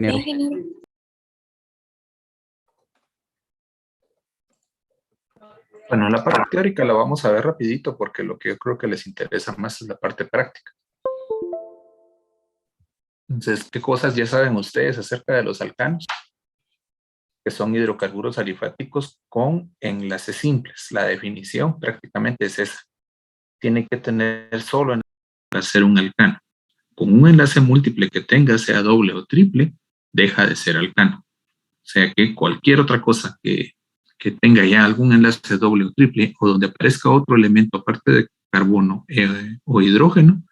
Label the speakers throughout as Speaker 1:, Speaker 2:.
Speaker 1: Ingeniero.
Speaker 2: Bueno, la parte teórica la vamos a ver rapidito porque lo que yo creo que les interesa más es la parte práctica. Entonces, ¿qué cosas ya saben ustedes acerca de los alcanos? Que son hidrocarburos alifáticos con enlaces simples. La definición prácticamente es esa. Tiene que tener solo enlace para ser un alcano. Con un enlace múltiple que tenga, sea doble o triple, deja de ser alcano. O sea que cualquier otra cosa que tenga ya algún enlace doble o triple, o donde aparezca otro elemento aparte de carbono o hidrógeno,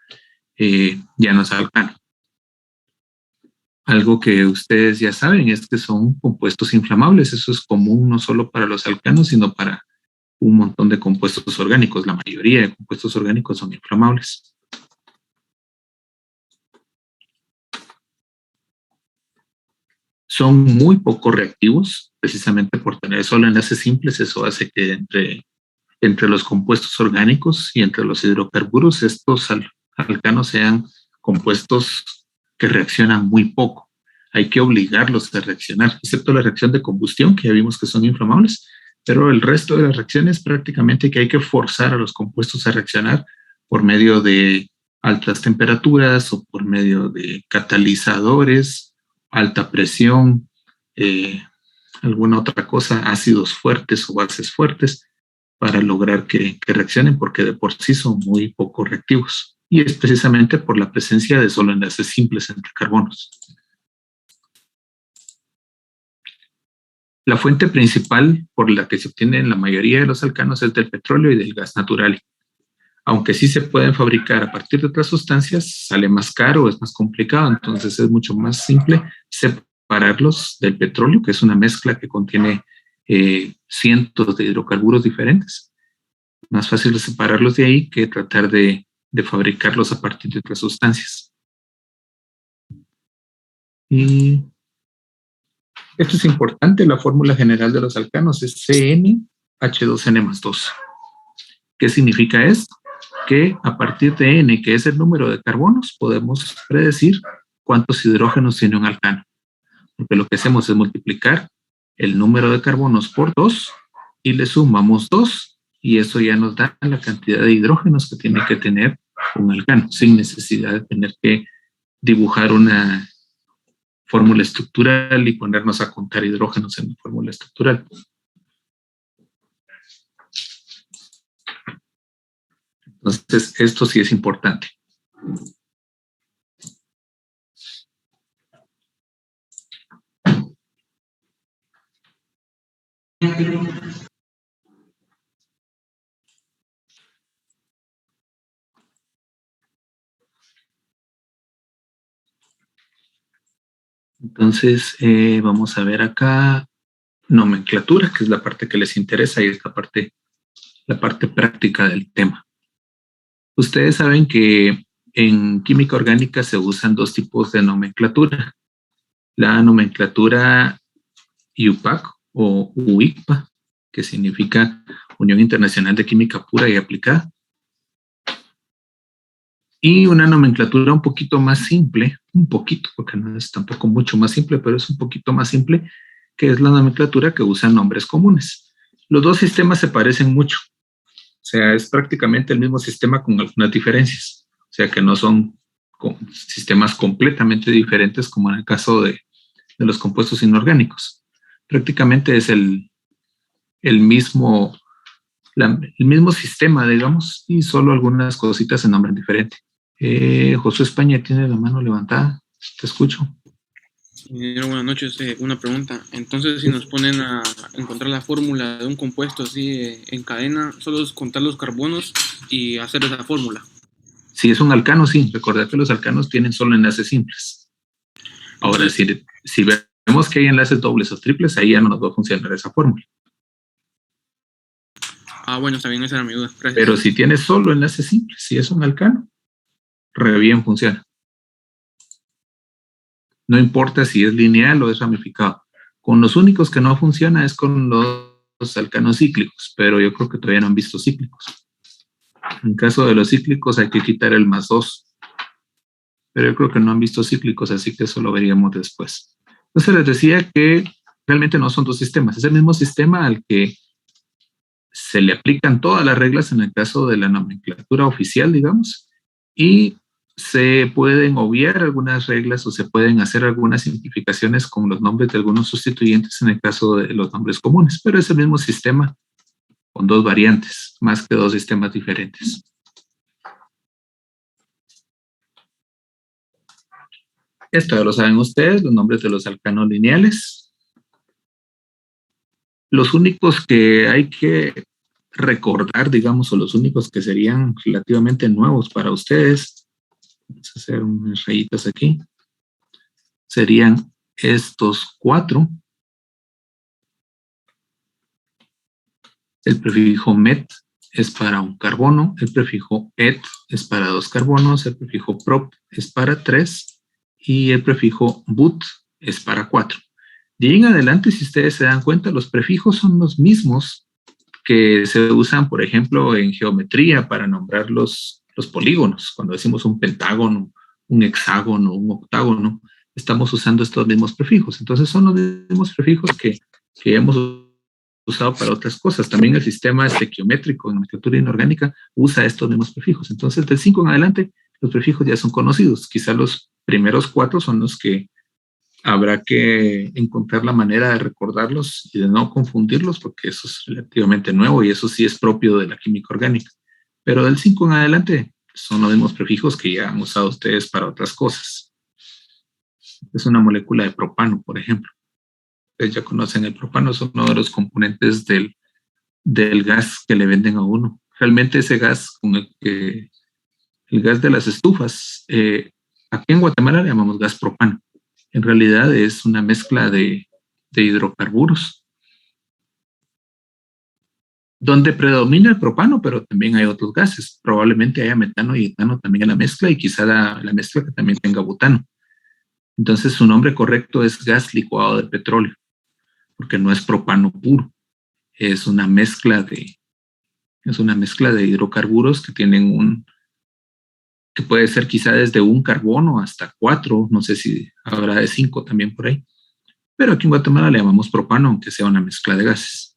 Speaker 2: ya no es alcano. Algo que ustedes ya saben es que son compuestos inflamables. Eso es común no solo para los alcanos, sino para un montón de compuestos orgánicos. La mayoría de compuestos orgánicos son inflamables. Son muy poco reactivos, precisamente por tener solo enlaces simples. Eso hace que entre los compuestos orgánicos y entre los hidrocarburos, estos alcanos sean compuestos que reaccionan muy poco. Hay que obligarlos a reaccionar, excepto la reacción de combustión, que ya vimos que son inflamables, pero el resto de las reacciones prácticamente que hay que forzar a los compuestos a reaccionar por medio de altas temperaturas o por medio de catalizadores, alta presión, alguna otra cosa, ácidos fuertes o bases fuertes, para lograr que reaccionen, porque de por sí son muy poco reactivos. Y es precisamente por la presencia de solo enlaces simples entre carbonos. La fuente principal por la que se obtienen la mayoría de los alcanos es del petróleo y del gas natural. Aunque sí se pueden fabricar a partir de otras sustancias, sale más caro, es más complicado, entonces es mucho más simple separarlos del petróleo, que es una mezcla que contiene cientos de hidrocarburos diferentes. Más fácil de separarlos de ahí que tratar de fabricarlos a partir de otras sustancias. Y esto es importante, la fórmula general de los alcanos es CnH2n+2. ¿Qué significa esto? Que a partir de n, que es el número de carbonos, podemos predecir cuántos hidrógenos tiene un alcano. Porque lo que hacemos es multiplicar el número de carbonos por 2 y le sumamos 2, y eso ya nos da la cantidad de hidrógenos que tiene que tener un alcano, sin necesidad de tener que dibujar una fórmula estructural y ponernos a contar hidrógenos en la fórmula estructural. Entonces, esto sí es importante. Entonces, vamos a ver acá nomenclatura, que es la parte que les interesa y es la parte práctica del tema. Ustedes saben que en química orgánica se usan dos tipos de nomenclatura. La nomenclatura IUPAC o UICPA, que significa Unión Internacional de Química Pura y Aplicada. Y una nomenclatura un poquito más simple, un poquito, porque no es tampoco mucho más simple, pero es un poquito más simple, que es la nomenclatura que usa nombres comunes. Los dos sistemas se parecen mucho. O sea, es prácticamente el mismo sistema con algunas diferencias. O sea, que no son sistemas completamente diferentes como en el caso de los compuestos inorgánicos. Prácticamente es el mismo sistema, digamos, y solo algunas cositas se nombran diferente. Josué España tiene la mano levantada. Te escucho.
Speaker 3: Buenas noches. Una pregunta. Entonces, si nos ponen a encontrar la fórmula de un compuesto así en cadena, solo es contar los carbonos y hacer esa fórmula.
Speaker 2: Si es un alcano, sí. Recordad que los alcanos tienen solo enlaces simples. Ahora, si vemos que hay enlaces dobles o triples, ahí ya no nos va a funcionar esa fórmula.
Speaker 3: Bueno, está bien, esa era mi duda. Gracias.
Speaker 2: Pero si tiene solo enlaces simples, si es un alcano, re bien funciona. No importa si es lineal o es ramificado. Con los únicos que no funciona es con los alcanos cíclicos, pero yo creo que todavía no han visto cíclicos. En caso de los cíclicos hay que quitar el +2. Pero yo creo que no han visto cíclicos, así que eso lo veríamos después. Entonces les decía que realmente no son dos sistemas, es el mismo sistema al que se le aplican todas las reglas en el caso de la nomenclatura oficial, digamos, y se pueden obviar algunas reglas o se pueden hacer algunas simplificaciones con los nombres de algunos sustituyentes en el caso de los nombres comunes, pero es el mismo sistema con dos variantes, más que dos sistemas diferentes. Esto ya lo saben ustedes, los nombres de los alcanos lineales. Los únicos que hay que recordar, digamos, o los únicos que serían relativamente nuevos para ustedes, vamos a hacer unas rayitas aquí, serían estos 4. El prefijo met es para un carbono, el prefijo et es para 2 carbonos, el prefijo prop es para 3 y el prefijo but es para 4. De ahí en adelante, si ustedes se dan cuenta, los prefijos son los mismos que se usan, por ejemplo, en geometría para nombrar los polígonos. Cuando decimos un pentágono, un hexágono, un octágono, estamos usando estos mismos prefijos. Entonces son los mismos prefijos que hemos usado para otras cosas. También el sistema estequiométrico en nomenclatura inorgánica usa estos mismos prefijos. Entonces, del 5 en adelante, los prefijos ya son conocidos. Quizá los primeros 4 son los que habrá que encontrar la manera de recordarlos y de no confundirlos, porque eso es relativamente nuevo y eso sí es propio de la química orgánica. Pero del 5 en adelante son los mismos prefijos que ya han usado ustedes para otras cosas. Es una molécula de propano, por ejemplo. Ustedes ya conocen el propano, es uno de los componentes del gas que le venden a uno. Realmente ese gas, con el gas de las estufas, aquí en Guatemala le llamamos gas propano. En realidad es una mezcla de hidrocarburos, donde predomina el propano, pero también hay otros gases. Probablemente haya metano y etano también en la mezcla, y quizá la mezcla que también tenga butano. Entonces su nombre correcto es gas licuado de petróleo, porque no es propano puro. Es una mezcla de hidrocarburos que tienen que puede ser quizá desde un carbono hasta 4, no sé si habrá de 5 también por ahí. Pero aquí en Guatemala le llamamos propano, aunque sea una mezcla de gases.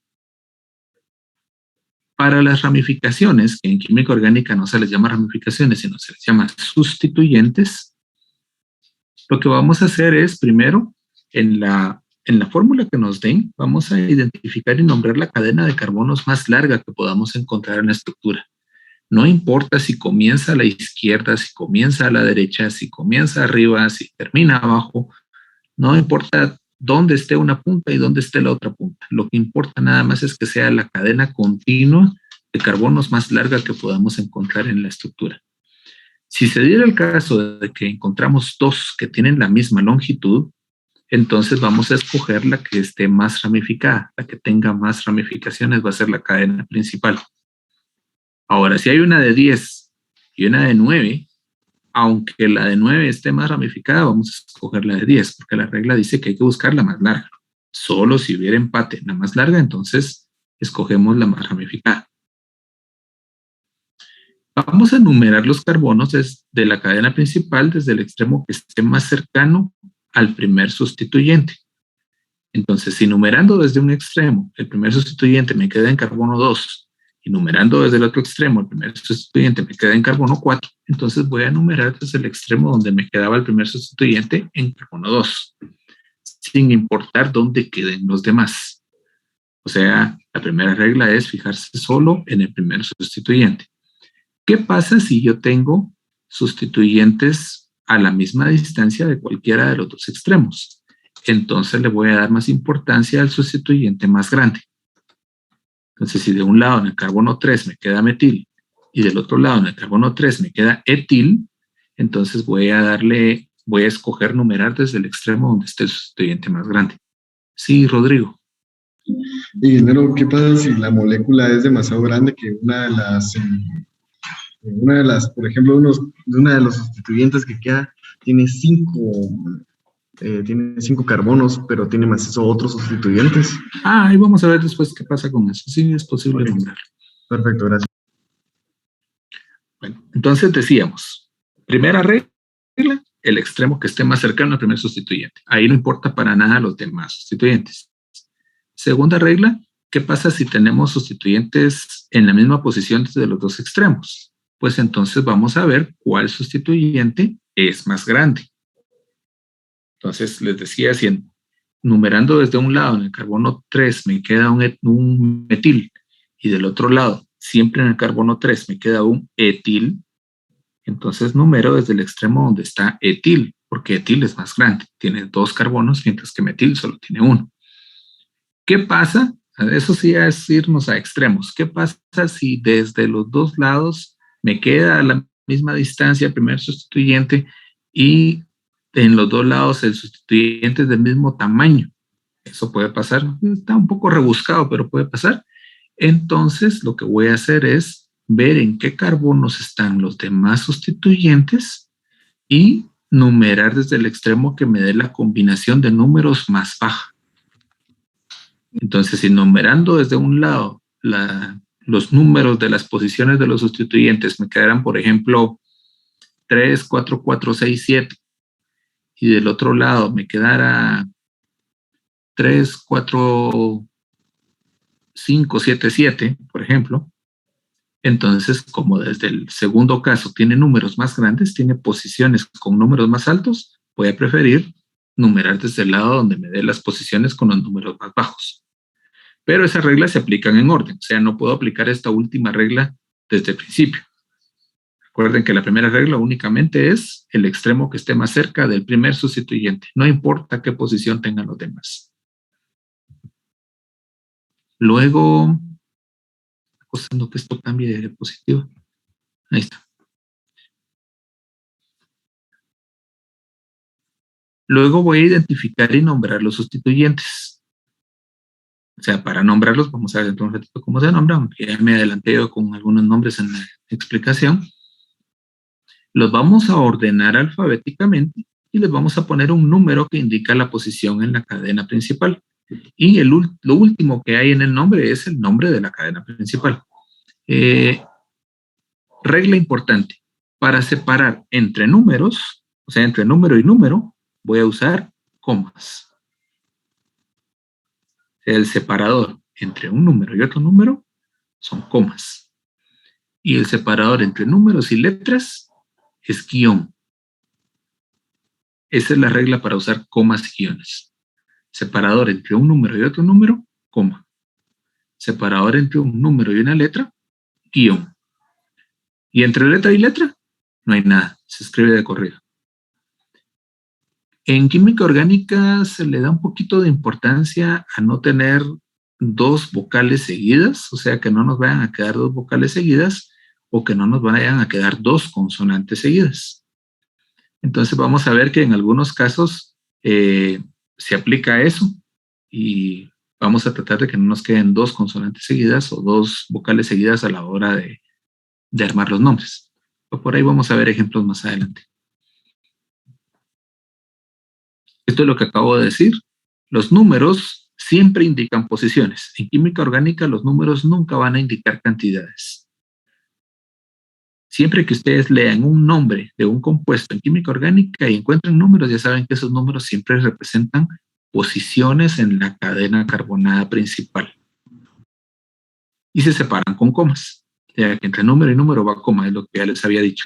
Speaker 2: Para las ramificaciones, que en química orgánica no se les llama ramificaciones, sino se les llama sustituyentes, lo que vamos a hacer es, primero, en la fórmula que nos den, vamos a identificar y nombrar la cadena de carbonos más larga que podamos encontrar en la estructura. No importa si comienza a la izquierda, si comienza a la derecha, si comienza arriba, si termina abajo, no importa dónde esté una punta y dónde esté la otra punta. Lo que importa nada más es que sea la cadena continua de carbonos más larga que podamos encontrar en la estructura. Si se diera el caso de que encontramos 2 que tienen la misma longitud, entonces vamos a escoger la que esté más ramificada. La que tenga más ramificaciones va a ser la cadena principal. Ahora, si hay una de 10 y una de 9, aunque la de 9 esté más ramificada, vamos a escoger la de 10, porque la regla dice que hay que buscar la más larga. Solo si hubiera empate en la más larga, entonces escogemos la más ramificada. Vamos a enumerar los carbonos de la cadena principal desde el extremo que esté más cercano al primer sustituyente. Entonces, si numerando desde un extremo, el primer sustituyente me queda en carbono 2, y numerando desde el otro extremo, el primer sustituyente me queda en carbono 4, entonces voy a numerar desde el extremo donde me quedaba el primer sustituyente en carbono 2, sin importar dónde queden los demás. O sea, la primera regla es fijarse solo en el primer sustituyente. ¿Qué pasa si yo tengo sustituyentes a la misma distancia de cualquiera de los dos extremos? Entonces le voy a dar más importancia al sustituyente más grande. Entonces, si de un lado en el carbono 3 me queda metil y del otro lado en el carbono 3 me queda etil, entonces voy a escoger numerar desde el extremo donde esté el sustituyente más grande. Sí, Rodrigo.
Speaker 1: Y dinero, ¿qué pasa si la molécula es demasiado grande que una de las, por ejemplo, una de los sustituyentes que queda tiene 5 carbonos, pero tiene más eso otros sustituyentes?
Speaker 2: Ahí vamos a ver después qué pasa con eso. Sí, es posible nombrarlo.
Speaker 1: Perfecto, gracias.
Speaker 2: Bueno, entonces decíamos, primera regla, el extremo que esté más cercano al primer sustituyente. Ahí no importa para nada los demás sustituyentes. Segunda regla, ¿qué pasa si tenemos sustituyentes en la misma posición desde los dos extremos? Pues entonces vamos a ver cuál sustituyente es más grande. Entonces les decía, si numerando desde un lado en el carbono 3 me queda un metil y del otro lado siempre en el carbono 3 me queda un etil, entonces numero desde el extremo donde está etil, porque etil es más grande, tiene 2 carbonos, mientras que metil solo tiene 1. ¿Qué pasa? Eso sí es irnos a extremos. ¿Qué pasa si desde los dos lados me queda a la misma distancia el primer sustituyente y en los dos lados el sustituyente es del mismo tamaño? Eso puede pasar. Está un poco rebuscado, pero puede pasar. Entonces, lo que voy a hacer es ver en qué carbonos están los demás sustituyentes y numerar desde el extremo que me dé la combinación de números más baja. Entonces, si numerando desde un lado los números de las posiciones de los sustituyentes me quedaran, por ejemplo, 3, 4, 4, 6, 7, y del otro lado me quedara 3, 4, 5, 7, 7, por ejemplo, entonces, como desde el segundo caso tiene números más grandes, tiene posiciones con números más altos, voy a preferir numerar desde el lado donde me dé las posiciones con los números más bajos. Pero esas reglas se aplican en orden, o sea, no puedo aplicar esta última regla desde el principio. Recuerden que la primera regla únicamente es el extremo que esté más cerca del primer sustituyente, no importa qué posición tengan los demás. Luego, costando que esto cambie de diapositiva. Ahí está. Luego voy a identificar y nombrar los sustituyentes. O sea, para nombrarlos, vamos a ver dentro de un ratito cómo se nombran, aunque ya me adelanté yo con algunos nombres en la explicación. Los vamos a ordenar alfabéticamente y les vamos a poner un número que indica la posición en la cadena principal. Y lo último que hay en el nombre es el nombre de la cadena principal. Regla importante. Para separar entre números, o sea, entre número y número, voy a usar comas. El separador entre un número y otro número son comas. Y el separador entre números y letras es guión. Esa es la regla para usar comas y guiones. Separador entre un número y otro número, coma. Separador entre un número y una letra, guión. Y entre letra y letra, no hay nada. Se escribe de corrido. En química orgánica se le da un poquito de importancia a no tener dos vocales seguidas, o sea, que no nos vayan a quedar dos vocales seguidas o que no nos vayan a quedar dos consonantes seguidas. Entonces vamos a ver que en algunos casos se aplica eso y vamos a tratar de que no nos queden dos consonantes seguidas o dos vocales seguidas a la hora de armar los nombres. Pero por ahí vamos a ver ejemplos más adelante. Esto es lo que acabo de decir. Los números siempre indican posiciones. En química orgánica los números nunca van a indicar cantidades. Siempre que ustedes lean un nombre de un compuesto en química orgánica y encuentren números, ya saben que esos números siempre representan posiciones en la cadena carbonada principal. Y se separan con comas. O sea, que entre número y número va coma, es lo que ya les había dicho.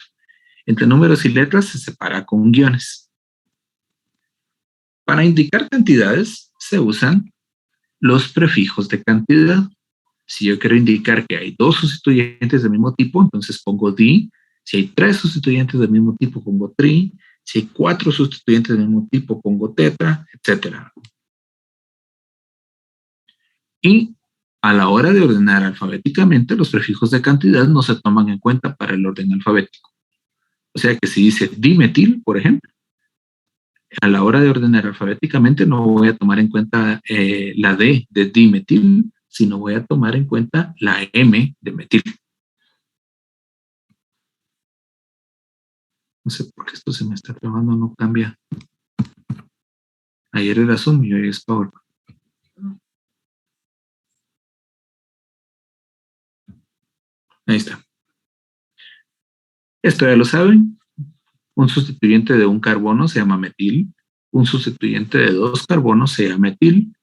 Speaker 2: Entre números y letras se separa con guiones. Para indicar cantidades se usan los prefijos de cantidad. Si yo quiero indicar que hay dos sustituyentes del mismo tipo, entonces pongo di. Si hay tres sustituyentes del mismo tipo, pongo tri. Si hay cuatro sustituyentes del mismo tipo, pongo tetra, etc. Y a la hora de ordenar alfabéticamente, los prefijos de cantidad no se toman en cuenta para el orden alfabético. O sea que si dice dimetil, por ejemplo, a la hora de ordenar alfabéticamente no voy a tomar en cuenta la D de dimetil, sino voy a tomar en cuenta la M de metil. No sé por qué esto se me está trabando, no cambia. Ayer era Zoom y hoy es PowerPoint. Ahí está. Esto ya lo saben. Un sustituyente de un carbono se llama metil. Un sustituyente de 2 carbonos se llama etil.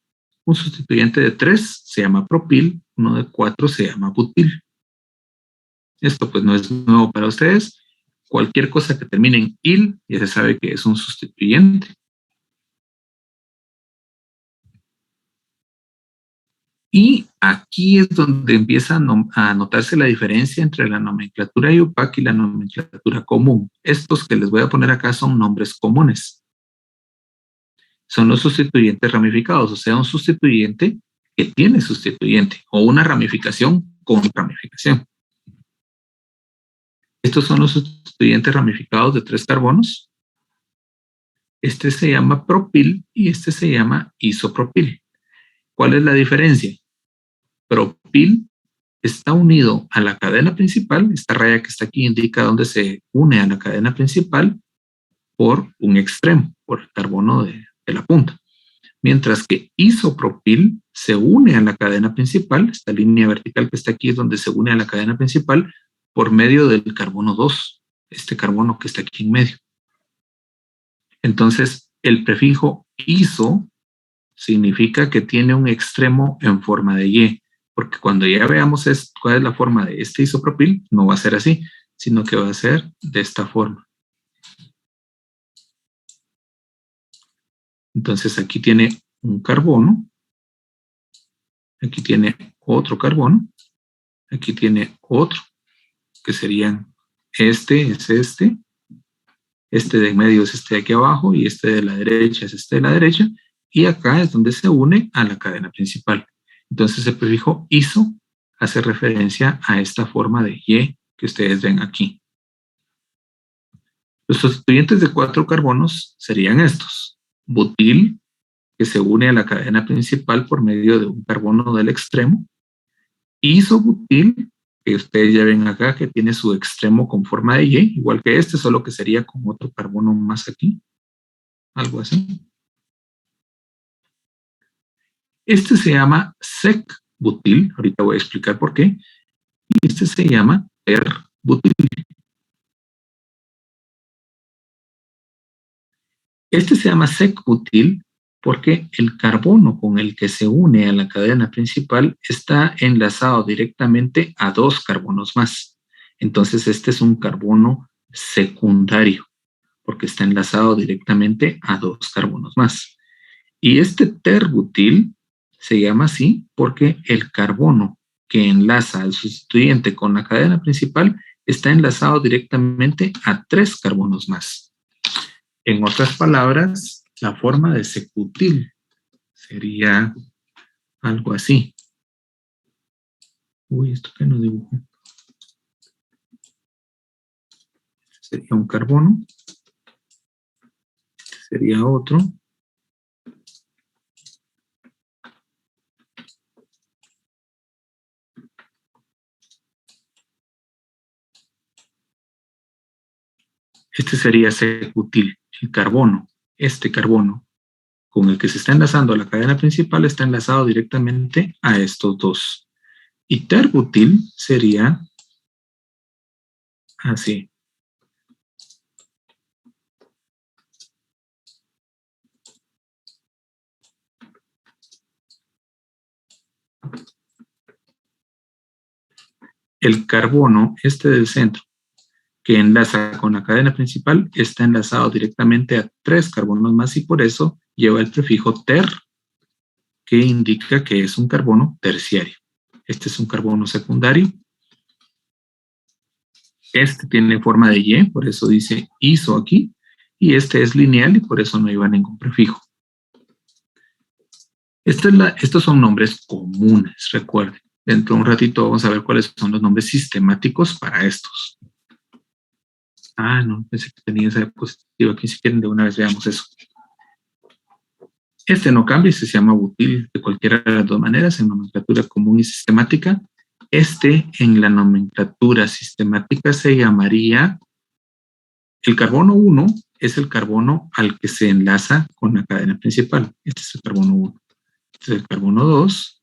Speaker 2: Un sustituyente de 3 se llama propil. Uno de 4 se llama butil. Esto pues no es nuevo para ustedes. Cualquier cosa que termine en il ya se sabe que es un sustituyente. Y aquí es donde empieza a notarse la diferencia entre la nomenclatura IUPAC y la nomenclatura común. Estos que les voy a poner acá son nombres comunes. Son los sustituyentes ramificados, o sea, un sustituyente que tiene sustituyente, o una ramificación con ramificación. Estos son los sustituyentes ramificados de 3 carbonos. Este se llama propil y este se llama isopropil. ¿Cuál es la diferencia? Propil está unido a la cadena principal. Esta raya que está aquí indica dónde se une a la cadena principal por un extremo, por el carbono de la punta. Mientras que isopropil se une a la cadena principal. Esta línea vertical que está aquí es donde se une a la cadena principal por medio del carbono 2, este carbono que está aquí en medio. Entonces, el prefijo iso significa que tiene un extremo en forma de Y, porque cuando ya veamos cuál es la forma de este isopropil, no va a ser así, sino que va a ser de esta forma. Entonces, aquí tiene un carbono, aquí tiene otro carbono, aquí tiene otro, que serían este de en medio es este de aquí abajo y este de la derecha es este de la derecha, y acá es donde se une a la cadena principal. Entonces el prefijo iso hace referencia a esta forma de Y que ustedes ven aquí. Los sustituyentes de 4 carbonos serían estos. Butil, que se une a la cadena principal por medio de un carbono del extremo. Isobutil, que ustedes ya ven acá que tiene su extremo con forma de Y, igual que este, solo que sería con otro carbono más aquí. Algo así. Este se llama sec-butil, ahorita voy a explicar por qué. Y este se llama ter-butil. Este se llama sec-butil porque el carbono con el que se une a la cadena principal está enlazado directamente a 2 carbonos más. Entonces este es un carbono secundario porque está enlazado directamente a 2 carbonos más. Y este ter-butil se llama así porque el carbono que enlaza al sustituyente con la cadena principal está enlazado directamente a 3 carbonos más. En otras palabras, la forma de sec-butil sería algo así. Uy, ¿esto qué no dibujo? Sería un carbono. Sería otro. Este sería sec-butil, el carbono. Este carbono con el que se está enlazando a la cadena principal está enlazado directamente a estos 2. Y ter-butil sería así. El carbono, este del centro, que enlaza con la cadena principal, está enlazado directamente a 3 carbonos más y por eso lleva el prefijo ter, que indica que es un carbono terciario. Este es un carbono secundario. Este tiene forma de Y, por eso dice iso aquí. Y este es lineal y por eso no lleva ningún prefijo. Estos son nombres comunes, recuerden. Dentro de un ratito vamos a ver cuáles son los nombres sistemáticos para estos. Ah, no, pensé que tenía esa diapositiva aquí. Si quieren, de una vez veamos eso. Este no cambia, se llama butil de cualquiera de las dos maneras, en nomenclatura común y sistemática. Este, en la nomenclatura sistemática, se llamaría el carbono 1, es el carbono al que se enlaza con la cadena principal. Este es el carbono 1. Este es el carbono 2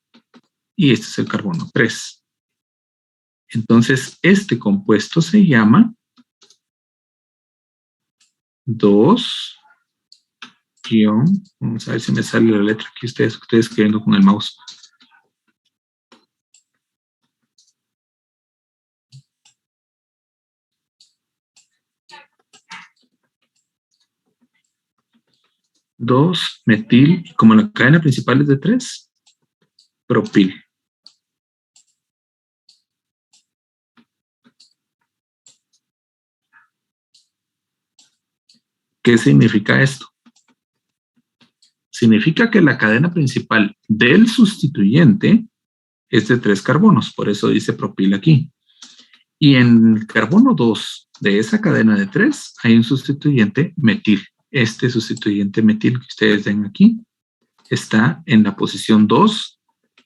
Speaker 2: y este es el carbono 3. Entonces, este compuesto se llama 2, guión, vamos a ver si me sale la letra que estoy escribiendo con el mouse. Dos, metil, y como la cadena principal es de 3, propil. ¿Qué significa esto? Significa que la cadena principal del sustituyente es de 3 carbonos, por eso dice propil aquí. Y en el carbono 2 de esa cadena de 3 hay un sustituyente metil. Este sustituyente metil que ustedes ven aquí está en la posición 2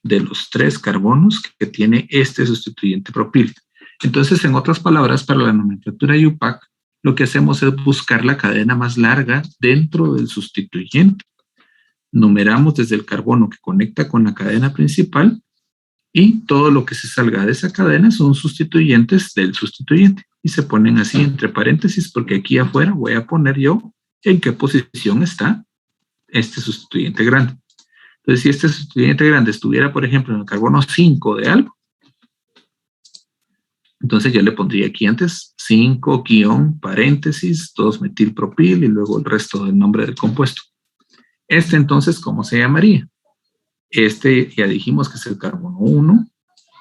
Speaker 2: de los 3 carbonos que tiene este sustituyente propil. Entonces, en otras palabras, para la nomenclatura IUPAC, lo que hacemos es buscar la cadena más larga dentro del sustituyente. Numeramos desde el carbono que conecta con la cadena principal y todo lo que se salga de esa cadena son sustituyentes del sustituyente y se ponen así entre paréntesis porque aquí afuera voy a poner yo en qué posición está este sustituyente grande. Entonces, si este sustituyente grande estuviera, por ejemplo, en el carbono 5 de algo, entonces yo le pondría aquí antes 5 guión paréntesis 2-metilpropil y luego el resto del nombre del compuesto. Este entonces, ¿cómo se llamaría? Este ya dijimos que es el carbono 1,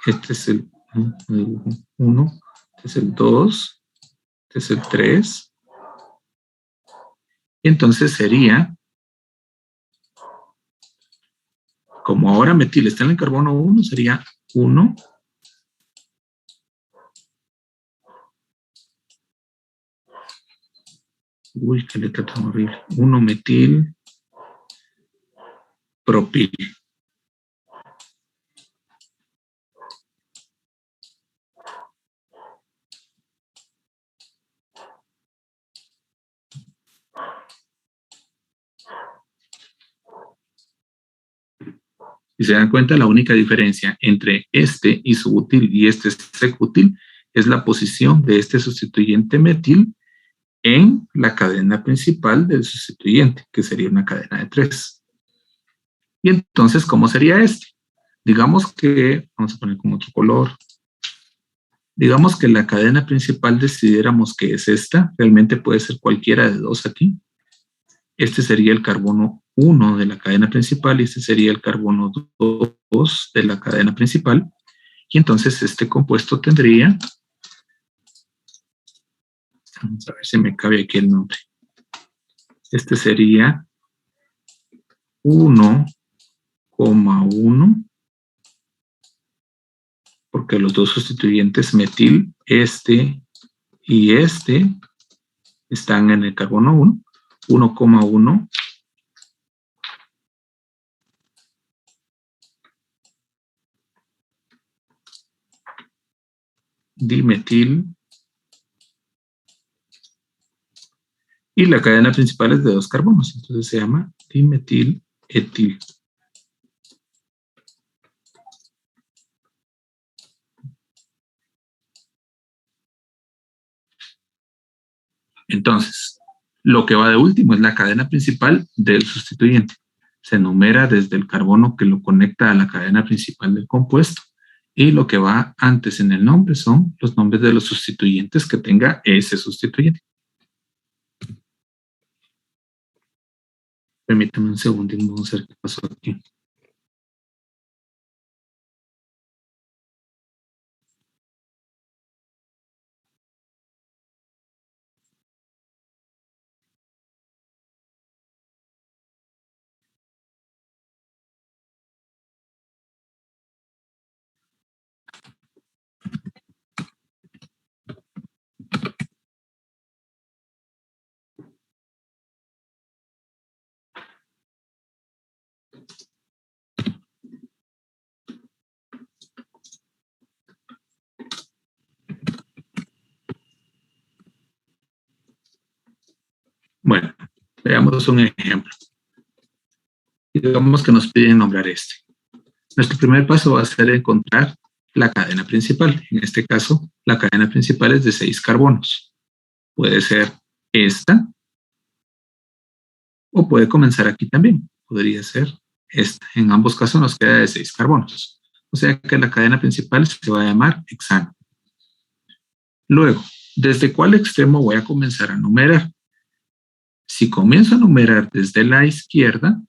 Speaker 2: este es el 1, este es el 2, este es el 3. Y entonces sería, como ahora metil está en el carbono 1, sería 1. Uy, qué letra tan horrible. 1-metil propil. Si se dan cuenta, la única diferencia entre este isobutil y este secbutil es la posición de este sustituyente metil en la cadena principal del sustituyente, que sería una cadena de 3. Y entonces, ¿cómo sería este? Digamos que, vamos a poner con otro color, digamos que la cadena principal decidiéramos que es esta, realmente puede ser cualquiera de 2 aquí. Este sería el carbono 1 de la cadena principal y este sería el carbono 2 de la cadena principal. Y entonces este compuesto tendría, vamos a ver si me cabe aquí el nombre. Este sería 1,1, porque los dos sustituyentes metil, este y este, están en el carbono 1, 1,1 dimetil, y la cadena principal es de 2 carbonos, entonces se llama dimetil etil. Entonces, lo que va de último es la cadena principal del sustituyente. Se enumera desde el carbono que lo conecta a la cadena principal del compuesto. Y lo que va antes en el nombre son los nombres de los sustituyentes que tenga ese sustituyente. Permítame un segundo, vamos a ver qué pasó aquí. Bueno, veamos un ejemplo. Digamos que nos piden nombrar este. Nuestro primer paso va a ser encontrar la cadena principal. En este caso, la cadena principal es de 6 carbonos. Puede ser esta, O puede comenzar aquí también. Podría ser esta. En ambos casos nos queda de 6 carbonos. O sea que la cadena principal se va a llamar hexano. Luego, ¿desde cuál extremo voy a comenzar a numerar? Si comienzo a numerar desde la izquierda,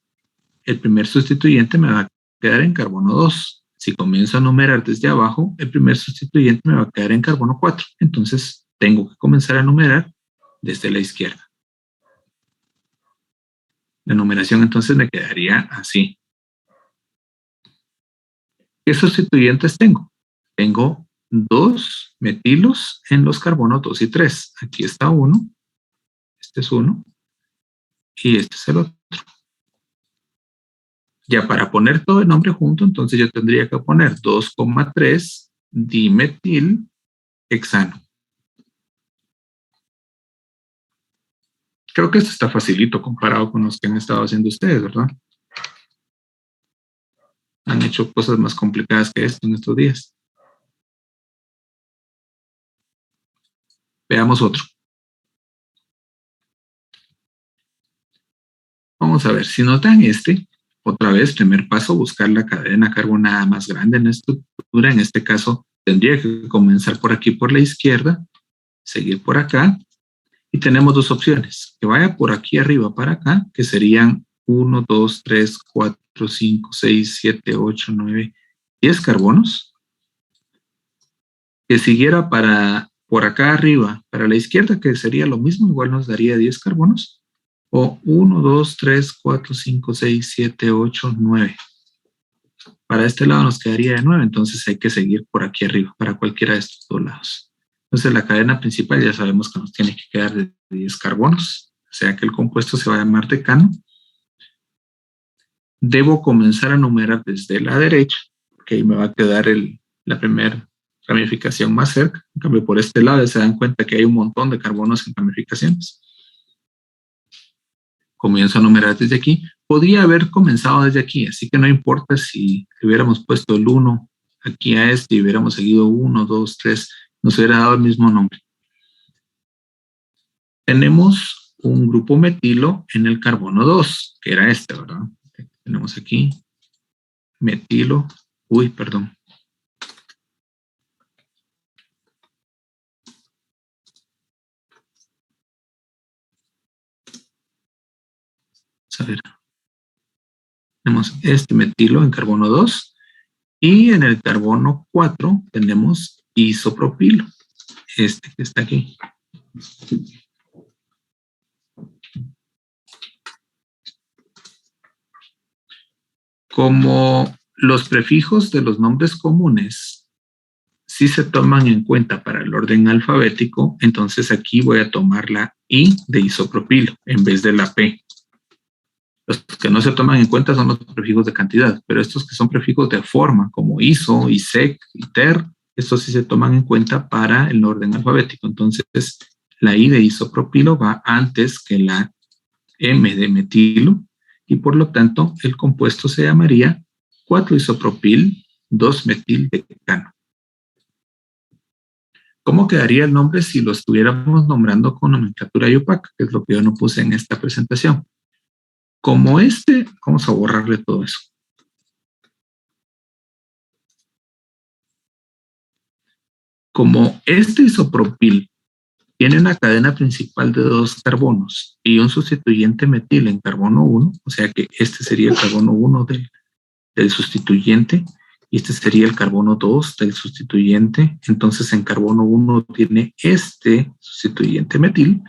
Speaker 2: el primer sustituyente me va a quedar en carbono 2. Si comienzo a numerar desde abajo, el primer sustituyente me va a quedar en carbono 4. Entonces, tengo que comenzar a numerar desde la izquierda. La numeración entonces me quedaría así. ¿Qué sustituyentes tengo? Tengo 2 metilos en los carbonos 2 y 3. Aquí está uno, este es uno, y este es el otro. Ya para poner todo el nombre junto, entonces yo tendría que poner 2,3 dimetil hexano. Creo que esto está facilito comparado con los que han estado haciendo ustedes, ¿verdad? Han hecho cosas más complicadas que esto en estos días. Veamos otro. Vamos a ver, si nos dan este, otra vez, primer paso, buscar la cadena carbonada más grande en la estructura. En este caso, tendría que comenzar por aquí, por la izquierda, seguir por acá, y tenemos dos opciones. Que vaya por aquí arriba para acá, que serían 1, 2, 3, 4, 5, 6, 7, 8, 9, 10 carbonos. Que siguiera por acá arriba, para la izquierda, que sería lo mismo, igual nos daría 10 carbonos. O 1, 2, 3, 4, 5, 6, 7, 8, 9. Para este lado nos quedaría de 9, entonces hay que seguir por aquí arriba, para cualquiera de estos dos lados. Entonces la cadena principal ya sabemos que nos tiene que quedar de 10 carbonos, o sea que el compuesto se va a llamar decano. Debo comenzar a numerar desde la derecha, porque ahí me va a quedar la primera ramificación más cerca. En cambio, por este lado se dan cuenta que hay un montón de carbonos en ramificaciones. Comienzo a numerar desde aquí. Podría haber comenzado desde aquí, así que no importa si hubiéramos puesto el 1 aquí a este y hubiéramos seguido 1, 2, 3, nos hubiera dado el mismo nombre. Tenemos un grupo metilo en el carbono 2, que era este, ¿verdad? Tenemos aquí metilo, perdón. Vamos a ver. Tenemos este metilo en carbono 2 y en el carbono 4 tenemos isopropilo, este que está aquí. Como los prefijos de los nombres comunes sí se toman en cuenta para el orden alfabético, entonces aquí voy a tomar la I de isopropilo en vez de la P. Los que no se toman en cuenta son los prefijos de cantidad, pero estos que son prefijos de forma, como iso, isec, iter, estos sí se toman en cuenta para el orden alfabético. Entonces, la I de isopropilo va antes que la M de metilo, y por lo tanto, el compuesto se llamaría 4-isopropil 2-metil-decano. ¿Cómo quedaría el nombre si lo estuviéramos nombrando con nomenclatura IUPAC? Que es lo que yo no puse en esta presentación. Como vamos a borrarle todo eso. Como este isopropil tiene una cadena principal de 2 carbonos y un sustituyente metil en carbono 1, o sea que este sería el carbono 1 del sustituyente y este sería el carbono 2 del sustituyente, entonces en carbono 1 tiene este sustituyente metil.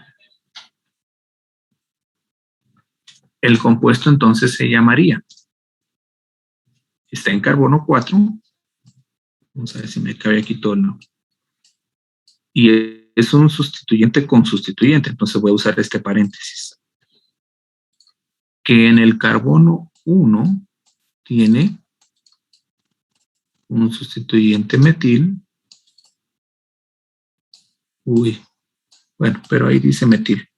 Speaker 2: El compuesto entonces se llamaría, está en carbono 4, vamos a ver si me cabe aquí todo el nombre, y es un sustituyente con sustituyente, entonces voy a usar este paréntesis, que en el carbono 1 tiene un sustituyente metil, bueno, pero ahí dice metil.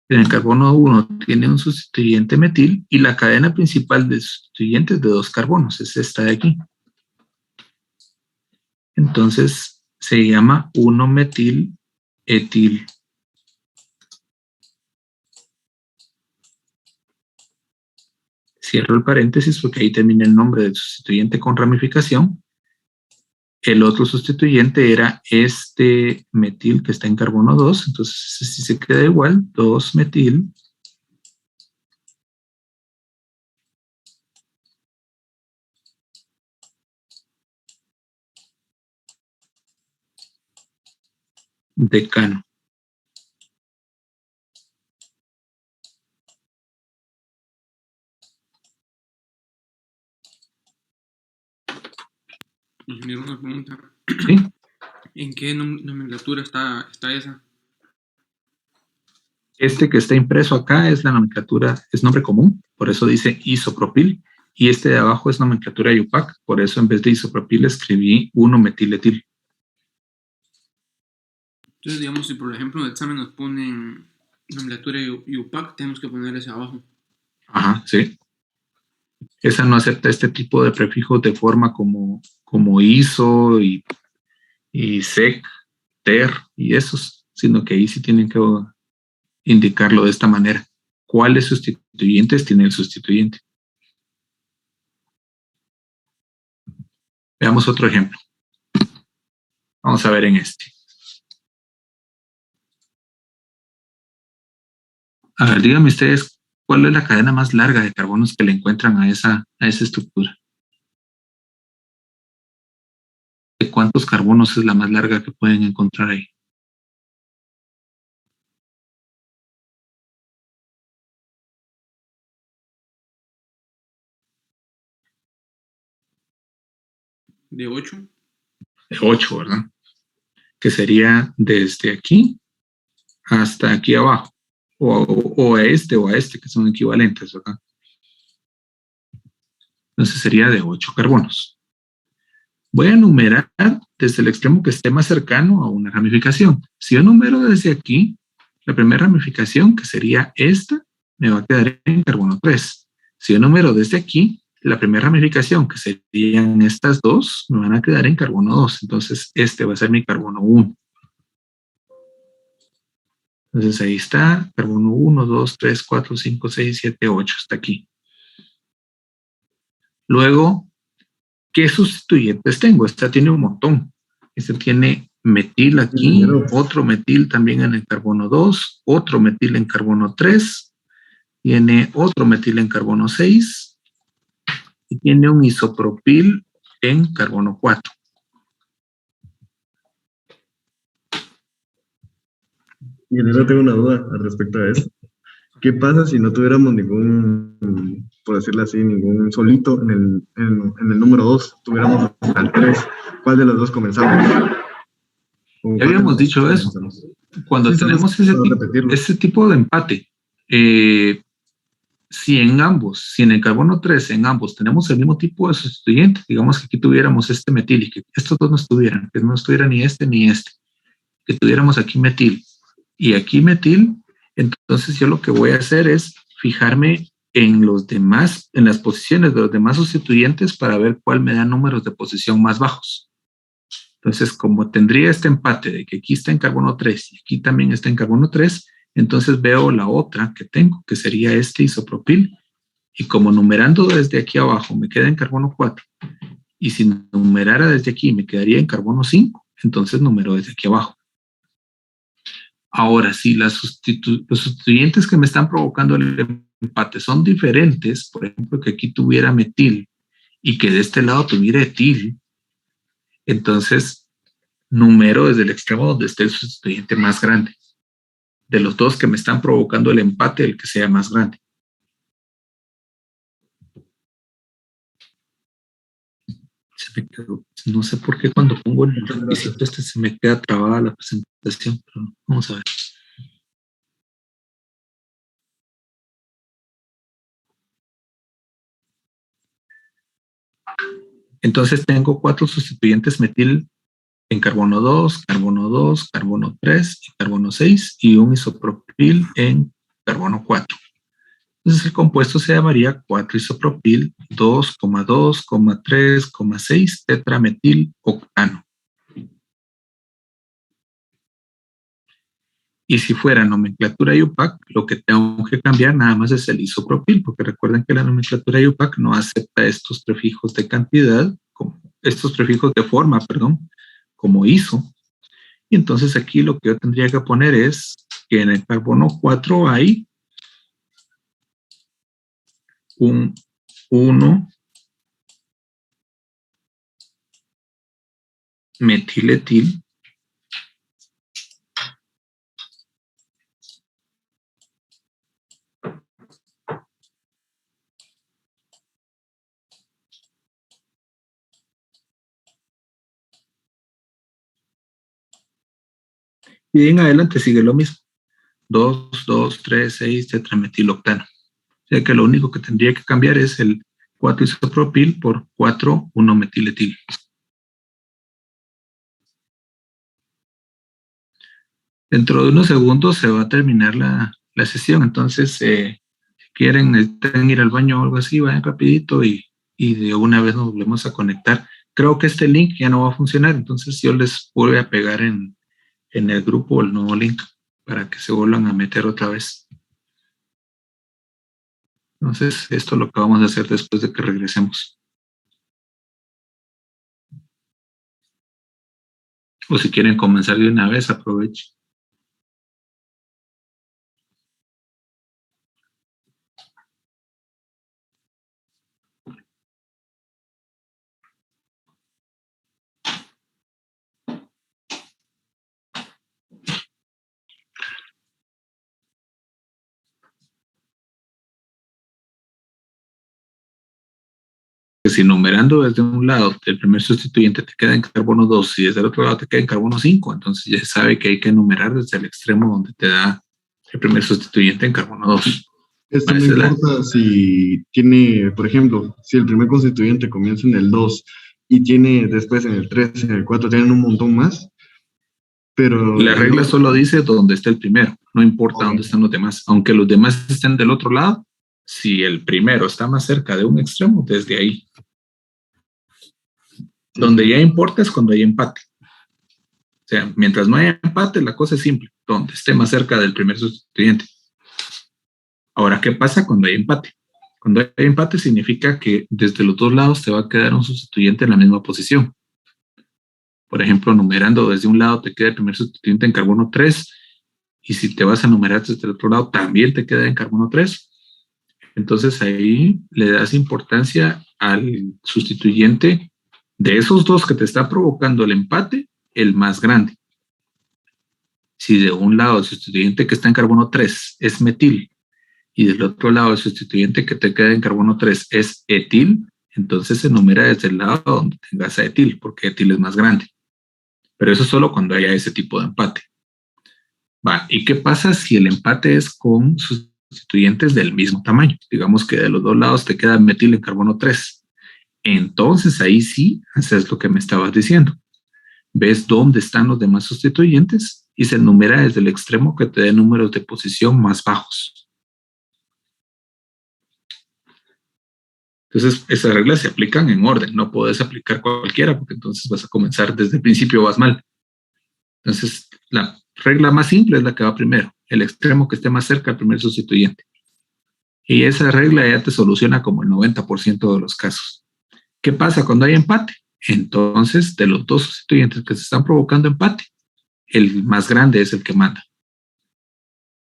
Speaker 2: En el carbono 1 tiene un sustituyente metil y la cadena principal de sustituyentes de 2 carbonos es esta de aquí. Entonces se llama 1-metil etil Cierro el paréntesis porque ahí termina el nombre del sustituyente con ramificación. El otro sustituyente era este metil que está en carbono 2, entonces si se queda igual, 2-metil decano.
Speaker 3: Ingeniero, una pregunta.
Speaker 2: ¿Sí?
Speaker 3: ¿En qué nomenclatura está esa?
Speaker 2: Este que está impreso acá es la nomenclatura, es nombre común, por eso dice isopropil, y este de abajo es nomenclatura IUPAC, por eso en vez de isopropil escribí 1-metiletil.
Speaker 3: Entonces, digamos, si por ejemplo en el examen nos ponen nomenclatura y UPAC, tenemos que poner ese abajo.
Speaker 2: Ajá, sí. Esa no acepta este tipo de prefijos de forma como ISO y SEC, TER y esos, sino que ahí sí tienen que indicarlo de esta manera. ¿Cuáles sustituyentes tiene el sustituyente? Veamos otro ejemplo. Vamos a ver en este. A ver, díganme ustedes, ¿cuál es la cadena más larga de carbonos que le encuentran a esa estructura? ¿De cuántos carbonos es la más larga que pueden encontrar ahí?
Speaker 3: ¿De 8?
Speaker 2: De 8, ¿verdad? Que sería desde aquí hasta aquí abajo. O a este, que son equivalentes, ¿verdad? Entonces sería de 8 carbonos. Voy a numerar desde el extremo que esté más cercano a una ramificación. Si yo numero desde aquí, la primera ramificación, que sería esta, me va a quedar en carbono 3. Si yo numero desde aquí, la primera ramificación, que serían estas dos, me van a quedar en carbono 2. Entonces, este va a ser mi carbono 1. Entonces, ahí está, carbono 1, 2, 3, 4, 5, 6, 7, 8, hasta aquí. Luego, ¿qué sustituyentes tengo? Esta tiene un montón. Este tiene metil aquí, otro metil también en el carbono 2, otro metil en carbono 3, tiene otro metil en carbono 6 y tiene un isopropil en carbono 4.
Speaker 1: Y yo tengo una duda al respecto a eso. ¿Qué pasa si no tuviéramos ningún, por decirlo así, ningún solito en el número 2? Tuviéramos al 3. ¿Cuál de los dos comenzamos?
Speaker 2: Ya habíamos dicho eso. Cuando sí, tenemos ese tipo de empate, si en el carbono 3, en ambos, tenemos el mismo tipo de sustituyente, digamos que aquí tuviéramos este metil y que estos dos no estuvieran, que no estuviera ni este, que tuviéramos aquí metil y aquí metil, entonces yo lo que voy a hacer es fijarme en los demás, en las posiciones de los demás sustituyentes para ver cuál me da números de posición más bajos. Entonces, como tendría este empate de que aquí está en carbono 3 y aquí también está en carbono 3, entonces veo la otra que tengo, que sería este isopropil, y como numerando desde aquí abajo me queda en carbono 4, y si numerara desde aquí me quedaría en carbono 5, entonces numero desde aquí abajo. Ahora, si los sustituyentes que me están provocando el empate son diferentes, por ejemplo, que aquí tuviera metil y que de este lado tuviera etil, entonces numero desde el extremo donde esté el sustituyente más grande. De los dos que me están provocando el empate, el que sea más grande. Se me quedó, no sé por qué cuando pongo el requisito se me queda trabada la presentación, pero vamos a ver. Entonces tengo 4 sustituyentes metil en carbono 2, carbono 2, carbono 3 y carbono 6 y un isopropil en carbono 4. Entonces el compuesto se llamaría 4-isopropil 2,2,3,6 tetrametil octano. Y si fuera nomenclatura IUPAC, lo que tengo que cambiar nada más es el isopropil, porque recuerden que la nomenclatura IUPAC no acepta estos prefijos de cantidad, estos prefijos de forma, perdón, como iso. Y entonces aquí lo que yo tendría que poner es que en el carbono 4 hay un 1 metiletil y en adelante sigue lo mismo. 2, 2, 3, 6 tetrametiloctano. O sea que lo único que tendría que cambiar es el 4 isopropil por 4 1 metiletil. Dentro de unos segundos se va a terminar la sesión, entonces si quieren, necesitan ir al baño o algo así, vayan rapidito y de una vez nos volvemos a conectar. Creo que este link ya no va a funcionar, entonces yo les voy a pegar en el grupo el nuevo link para que se vuelvan a meter otra vez. Entonces, esto es lo que vamos a hacer después de que regresemos. O si quieren comenzar de una vez, aprovechen. Si numerando desde un lado el primer sustituyente te queda en carbono 2 y desde el otro lado te queda en carbono 5, entonces ya se sabe que hay que numerar desde el extremo donde te da el primer sustituyente en carbono 2.
Speaker 1: Esto no importa si tiene, por ejemplo, si el primer constituyente comienza en el 2 y tiene después en el 3, en el 4, tienen un montón más, pero...
Speaker 2: La regla solo dice dónde está el primero, no importa dónde están los demás, aunque los demás estén del otro lado, si el primero está más cerca de un extremo, desde ahí. Donde ya importa es cuando hay empate. O sea, mientras no haya empate, la cosa es simple, donde esté más cerca del primer sustituyente. Ahora, ¿qué pasa cuando hay empate? Cuando hay empate significa que desde los dos lados te va a quedar un sustituyente en la misma posición. Por ejemplo, numerando desde un lado te queda el primer sustituyente en carbono 3, y si te vas a numerar desde el otro lado también te queda en carbono 3. Entonces ahí le das importancia al sustituyente de esos dos que te está provocando el empate, el más grande. Si de un lado el sustituyente que está en carbono 3 es metil y del otro lado el sustituyente que te queda en carbono 3 es etil, entonces se numera desde el lado donde tengas a etil, porque etil es más grande. Pero eso es solo cuando haya ese tipo de empate. Va, ¿y qué pasa si el empate es con sustituyentes del mismo tamaño? Digamos que de los dos lados te queda metil en carbono 3. Entonces ahí sí haces lo que me estabas diciendo. Ves dónde están los demás sustituyentes y se enumera desde el extremo que te dé números de posición más bajos. Entonces, esas reglas se aplican en orden, no puedes aplicar cualquiera porque entonces vas a comenzar desde el principio, vas mal. Entonces, la regla más simple es la que va primero, el extremo que esté más cerca al primer sustituyente. Y esa regla ya te soluciona como el 90% de los casos. ¿Qué pasa cuando hay empate? Entonces, de los dos sustituyentes que se están provocando empate, el más grande es el que manda.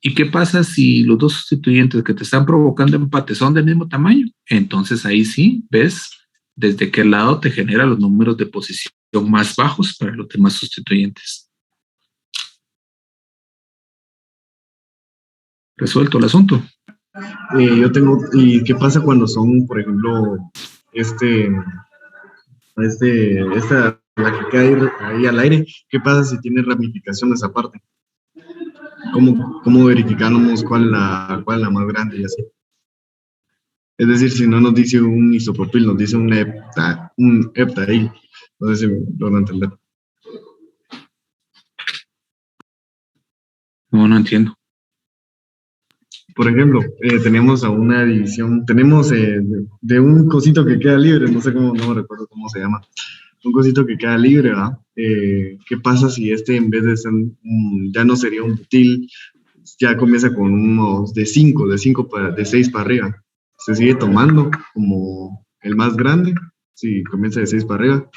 Speaker 2: ¿Y qué pasa si los dos sustituyentes que te están provocando empate son del mismo tamaño? Entonces ahí sí ves desde qué lado te genera los números de posición más bajos para los demás sustituyentes. ¿Resuelto el asunto?
Speaker 1: Yo tengo, ¿y qué pasa cuando son, por ejemplo, la que queda ahí al aire? ¿Qué pasa si tiene ramificaciones aparte? ¿Cómo verificamos cuál es la más grande y así? Es decir, si no nos dice un isopropil, nos dice un hepta ahí. No sé si me logro entender.
Speaker 2: No entiendo.
Speaker 1: Por ejemplo, tenemos a una división, tenemos de un cosito que queda libre, no me recuerdo cómo se llama, un cosito que queda libre, ¿verdad? ¿Qué pasa si este en vez de ser, ya no sería un butil, ya comienza con unos de 5, de 6 para arriba? Se sigue tomando como el más grande, si comienza de 6 para arriba.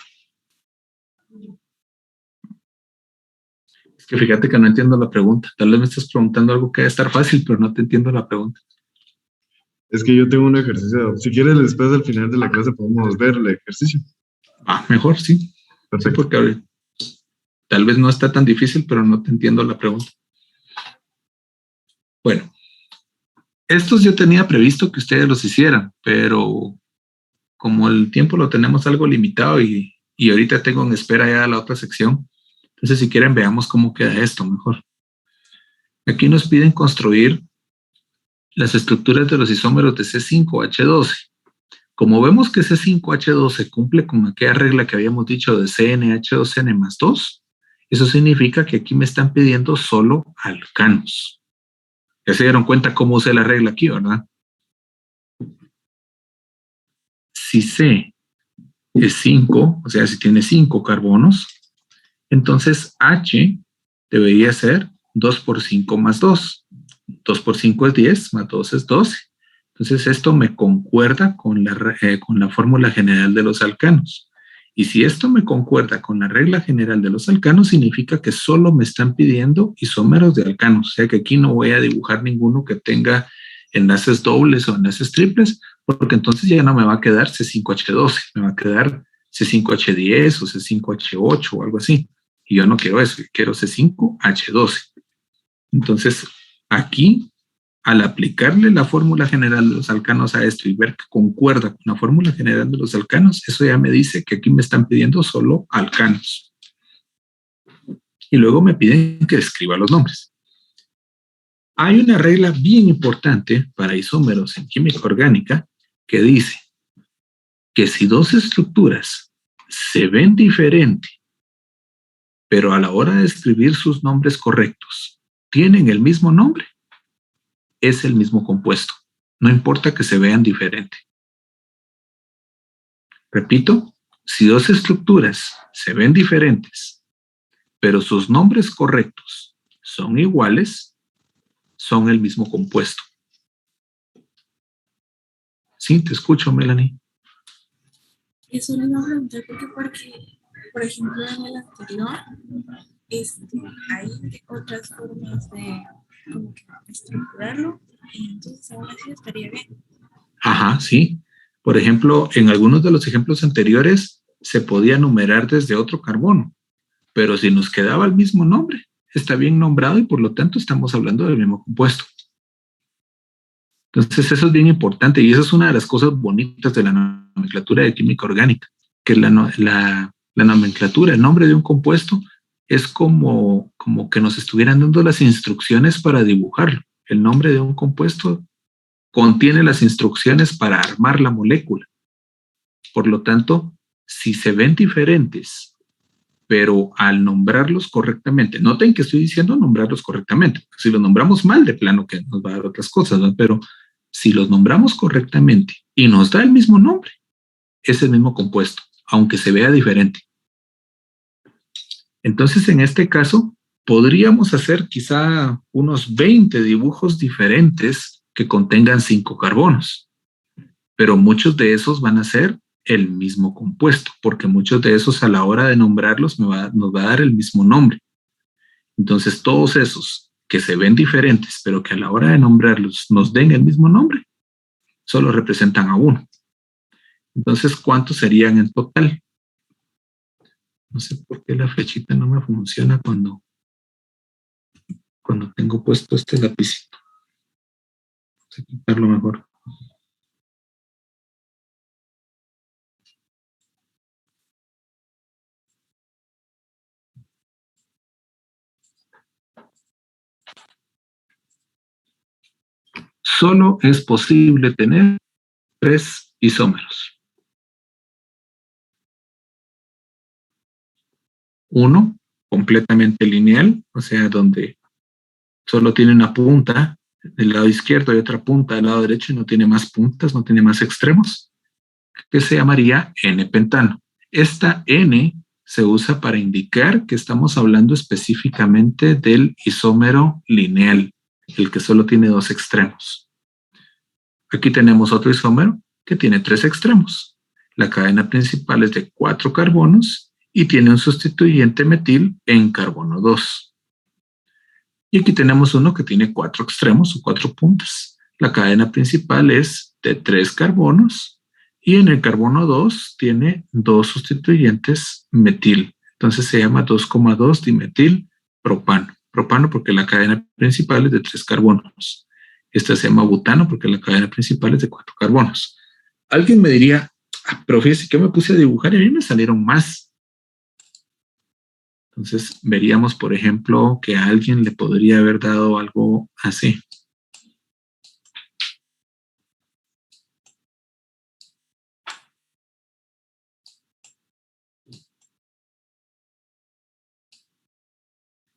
Speaker 2: Es que fíjate que no entiendo la pregunta. Tal vez me estás preguntando algo que debe estar fácil, pero no te entiendo la pregunta.
Speaker 1: Es que yo tengo un ejercicio. Si quieres, después del final de la clase podemos ver el ejercicio.
Speaker 2: Mejor, sí. Perfecto. Sí, porque tal vez no está tan difícil, pero no te entiendo la pregunta. Bueno, estos yo tenía previsto que ustedes los hicieran, pero como el tiempo lo tenemos algo limitado y ahorita tengo en espera ya la otra sección, entonces si quieren veamos cómo queda esto mejor. Aquí nos piden construir las estructuras de los isómeros de C5H12. Como vemos que C5H12 cumple con aquella regla que habíamos dicho de CnH2n más 2, eso significa que aquí me están pidiendo solo alcanos. Ya se dieron cuenta cómo usé la regla aquí, ¿verdad? Si C es 5, o sea, si tiene 5 carbonos, entonces H debería ser 2 por 5 más 2. 2 por 5 es 10, más 2 es 12. Entonces esto me concuerda con la fórmula general de los alcanos. Y si esto me concuerda con la regla general de los alcanos, significa que solo me están pidiendo isómeros de alcanos. O sea que aquí no voy a dibujar ninguno que tenga enlaces dobles o enlaces triples, porque entonces ya no me va a quedar C5H12, me va a quedar C5H10 o C5H8 o algo así. Y yo no quiero eso, yo quiero C5H12. Entonces, aquí, al aplicarle la fórmula general de los alcanos a esto y ver que concuerda con la fórmula general de los alcanos, eso ya me dice que aquí me están pidiendo solo alcanos. Y luego me piden que escriba los nombres. Hay una regla bien importante para isómeros en química orgánica que dice que si dos estructuras se ven diferente, pero a la hora de escribir sus nombres correctos tienen el mismo nombre, es el mismo compuesto. No importa que se vean diferente. Repito, si dos estructuras se ven diferentes, pero sus nombres correctos son iguales, son el mismo compuesto. Sí, te escucho, Melanie.
Speaker 4: Eso le iba a preguntar porque, por ejemplo, en el anterior, hay otras formas de como que estructurarlo, y entonces ahora sí estaría bien.
Speaker 2: Ajá, sí. Por ejemplo, en algunos de los ejemplos anteriores se podía numerar desde otro carbono, pero si nos quedaba el mismo nombre, está bien nombrado y por lo tanto estamos hablando del mismo compuesto. Entonces eso es bien importante y esa es una de las cosas bonitas de la nomenclatura de química orgánica, que la nomenclatura, el nombre de un compuesto es como que nos estuvieran dando las instrucciones para dibujarlo. El nombre de un compuesto contiene las instrucciones para armar la molécula. Por lo tanto, si se ven diferentes, pero al nombrarlos correctamente, noten que estoy diciendo nombrarlos correctamente, porque si los nombramos mal, de plano que nos va a dar otras cosas, ¿no? Pero si los nombramos correctamente y nos da el mismo nombre, es el mismo compuesto, aunque se vea diferente. Entonces, en este caso, podríamos hacer quizá unos 20 dibujos diferentes que contengan 5 carbonos, pero muchos de esos van a ser el mismo compuesto, porque muchos de esos a la hora de nombrarlos nos va a dar el mismo nombre. Entonces, todos esos que se ven diferentes, pero que a la hora de nombrarlos nos den el mismo nombre, solo representan a uno. Entonces, ¿cuántos serían en total? No sé por qué la flechita no me funciona cuando tengo puesto este lapicito. Vamos a quitarlo mejor. Solo es posible tener 3 isómeros. Uno completamente lineal, o sea, donde solo tiene una punta del lado izquierdo y otra punta del lado derecho y no tiene más puntas, no tiene más extremos, que se llamaría N-pentano. Esta N se usa para indicar que estamos hablando específicamente del isómero lineal, el que solo tiene dos extremos. Aquí tenemos otro isómero que tiene tres extremos. La cadena principal es de 4 carbonos y tiene un sustituyente metil en carbono 2. Y aquí tenemos uno que tiene 4 extremos o 4 puntas. La cadena principal es de 3 carbonos y en el carbono 2 tiene 2 sustituyentes metil. Entonces se llama 2,2 dimetil propano. Propano porque la cadena principal es de 3 carbonos. Esta se llama butano porque la cadena principal es de 4 carbonos. Alguien me diría, pero fíjese que me puse a dibujar y a mí me salieron más. Entonces veríamos, por ejemplo, que a alguien le podría haber dado algo así.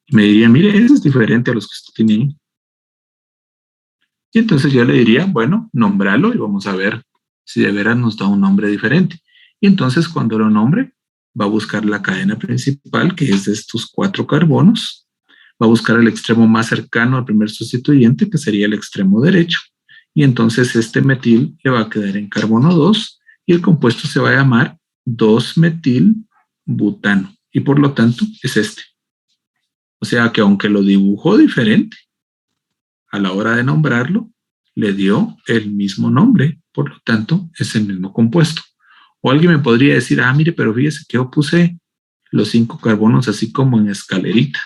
Speaker 2: Y me diría, mire, eso es diferente a los que usted tiene ahí. Y entonces yo le diría, bueno, nómbralo y vamos a ver si de veras nos da un nombre diferente. Y entonces cuando lo nombre, va a buscar la cadena principal, que es de estos 4 carbonos. Va a buscar el extremo más cercano al primer sustituyente, que sería el extremo derecho. Y entonces este metil le va a quedar en carbono 2 y el compuesto se va a llamar 2-metil-butano. Y por lo tanto es este. O sea que aunque lo dibujó diferente, a la hora de nombrarlo, le dio el mismo nombre, por lo tanto, es el mismo compuesto. O alguien me podría decir, mire, pero fíjese que yo puse los 5 carbonos así como en escalerita.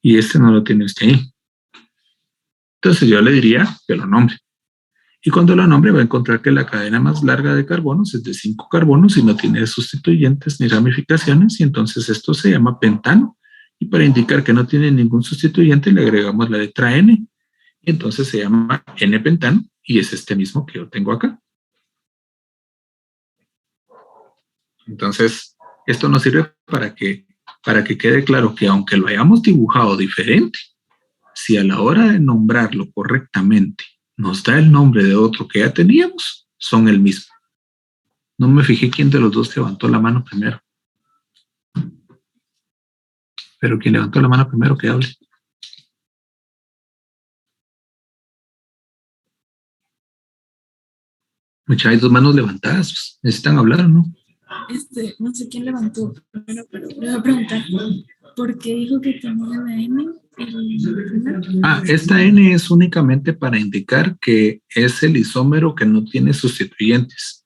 Speaker 2: Y este no lo tiene usted ahí. Entonces yo le diría que lo nombre. Y cuando lo nombre va a encontrar que la cadena más larga de carbonos es de 5 carbonos y no tiene sustituyentes ni ramificaciones, y entonces esto se llama pentano. Y para indicar que no tiene ningún sustituyente le agregamos la letra N. Y entonces se llama N-pentano y es este mismo que yo tengo acá. Entonces, esto nos sirve para que quede claro que aunque lo hayamos dibujado diferente, si a la hora de nombrarlo correctamente nos da el nombre de otro que ya teníamos, son el mismo. No me fijé quién de los dos levantó la mano primero. Pero quien levantó la mano primero que hable. Muchachos, hay 2 manos levantadas. ¿Necesitan hablar o no?
Speaker 4: No sé quién levantó primero, pero le voy a preguntar. ¿Por qué dijo que tenía la N el primero?
Speaker 2: Esta N es únicamente para indicar que es el isómero que no tiene sustituyentes.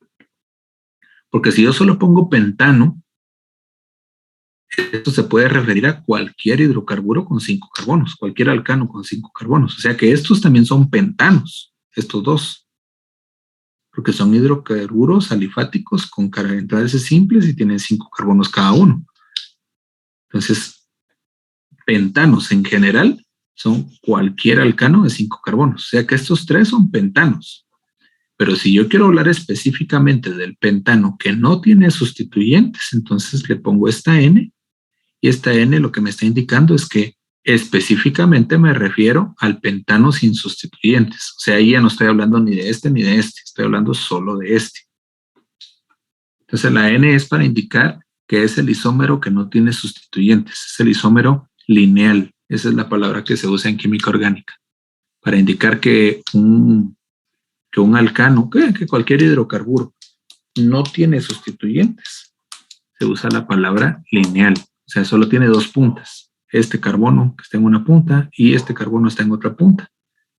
Speaker 2: Porque si yo solo pongo pentano, esto se puede referir a cualquier hidrocarburo con 5 carbonos, cualquier alcano con 5 carbonos. O sea que estos también son pentanos, estos dos. Porque son hidrocarburos alifáticos con características simples y tienen 5 carbonos cada uno. Entonces, pentanos en general son cualquier alcano de 5 carbonos. O sea que estos 3 son pentanos. Pero si yo quiero hablar específicamente del pentano que no tiene sustituyentes, entonces le pongo esta N, y esta N lo que me está indicando es que específicamente me refiero al pentano sin sustituyentes. O sea, ahí ya no estoy hablando ni de este ni de este, estoy hablando solo de este. Entonces la N es para indicar que es el isómero que no tiene sustituyentes, es el isómero lineal. Esa es la palabra que se usa en química orgánica, para indicar que un alcano, que cualquier hidrocarburo no tiene sustituyentes. Se usa la palabra lineal, o sea, solo tiene 2 puntas. Este carbono que está en una punta y este carbono está en otra punta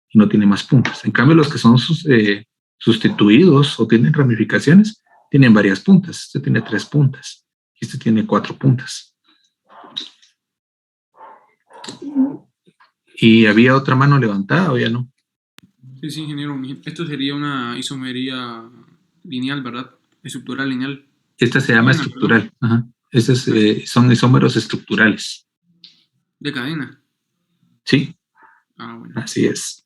Speaker 2: y no tiene más puntas. En cambio, los que son sustituidos o tienen ramificaciones tienen varias puntas. Este tiene 3 puntas y este tiene 4 puntas. ¿Y había otra mano levantada o ya no?
Speaker 3: Sí, ingeniero. Esto sería una isomería lineal, ¿verdad? Estructural lineal.
Speaker 2: Esta se llama estructural. Ajá. Estos son isómeros estructurales.
Speaker 3: ¿De cadena?
Speaker 2: Sí.
Speaker 3: Bueno.
Speaker 2: Así es.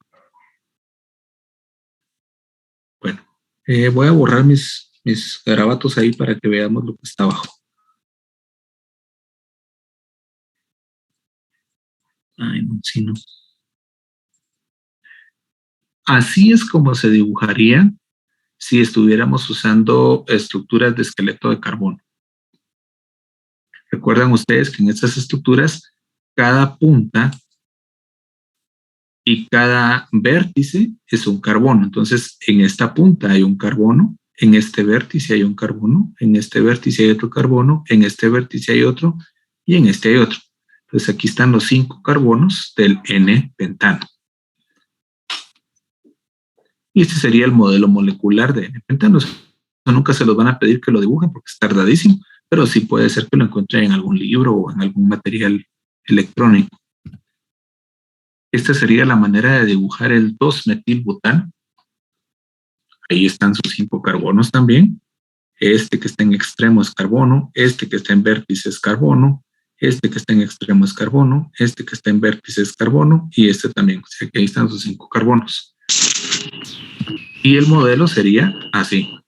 Speaker 2: Bueno, voy a borrar mis garabatos ahí para que veamos lo que está abajo. Ay, no, sí, no. Así es como se dibujaría si estuviéramos usando estructuras de esqueleto de carbono. Recuerdan ustedes que en estas estructuras cada punta y cada vértice es un carbono. Entonces, en esta punta hay un carbono, en este vértice hay un carbono, en este vértice hay otro carbono, en este vértice hay otro y en este hay otro. Entonces, aquí están los 5 carbonos del N-pentano. Y este sería el modelo molecular de N-pentano. Nunca se los van a pedir que lo dibujen porque es tardadísimo, pero sí puede ser que lo encuentren en algún libro o en algún material electrónico. Esta sería la manera de dibujar el 2-metilbutano. Ahí están sus 5 carbonos también. Este que está en extremo es carbono, este que está en vértice es carbono, este que está en extremo es carbono, este que está en vértice es carbono y este también. O sea que ahí están sus 5 carbonos. Y el modelo sería así.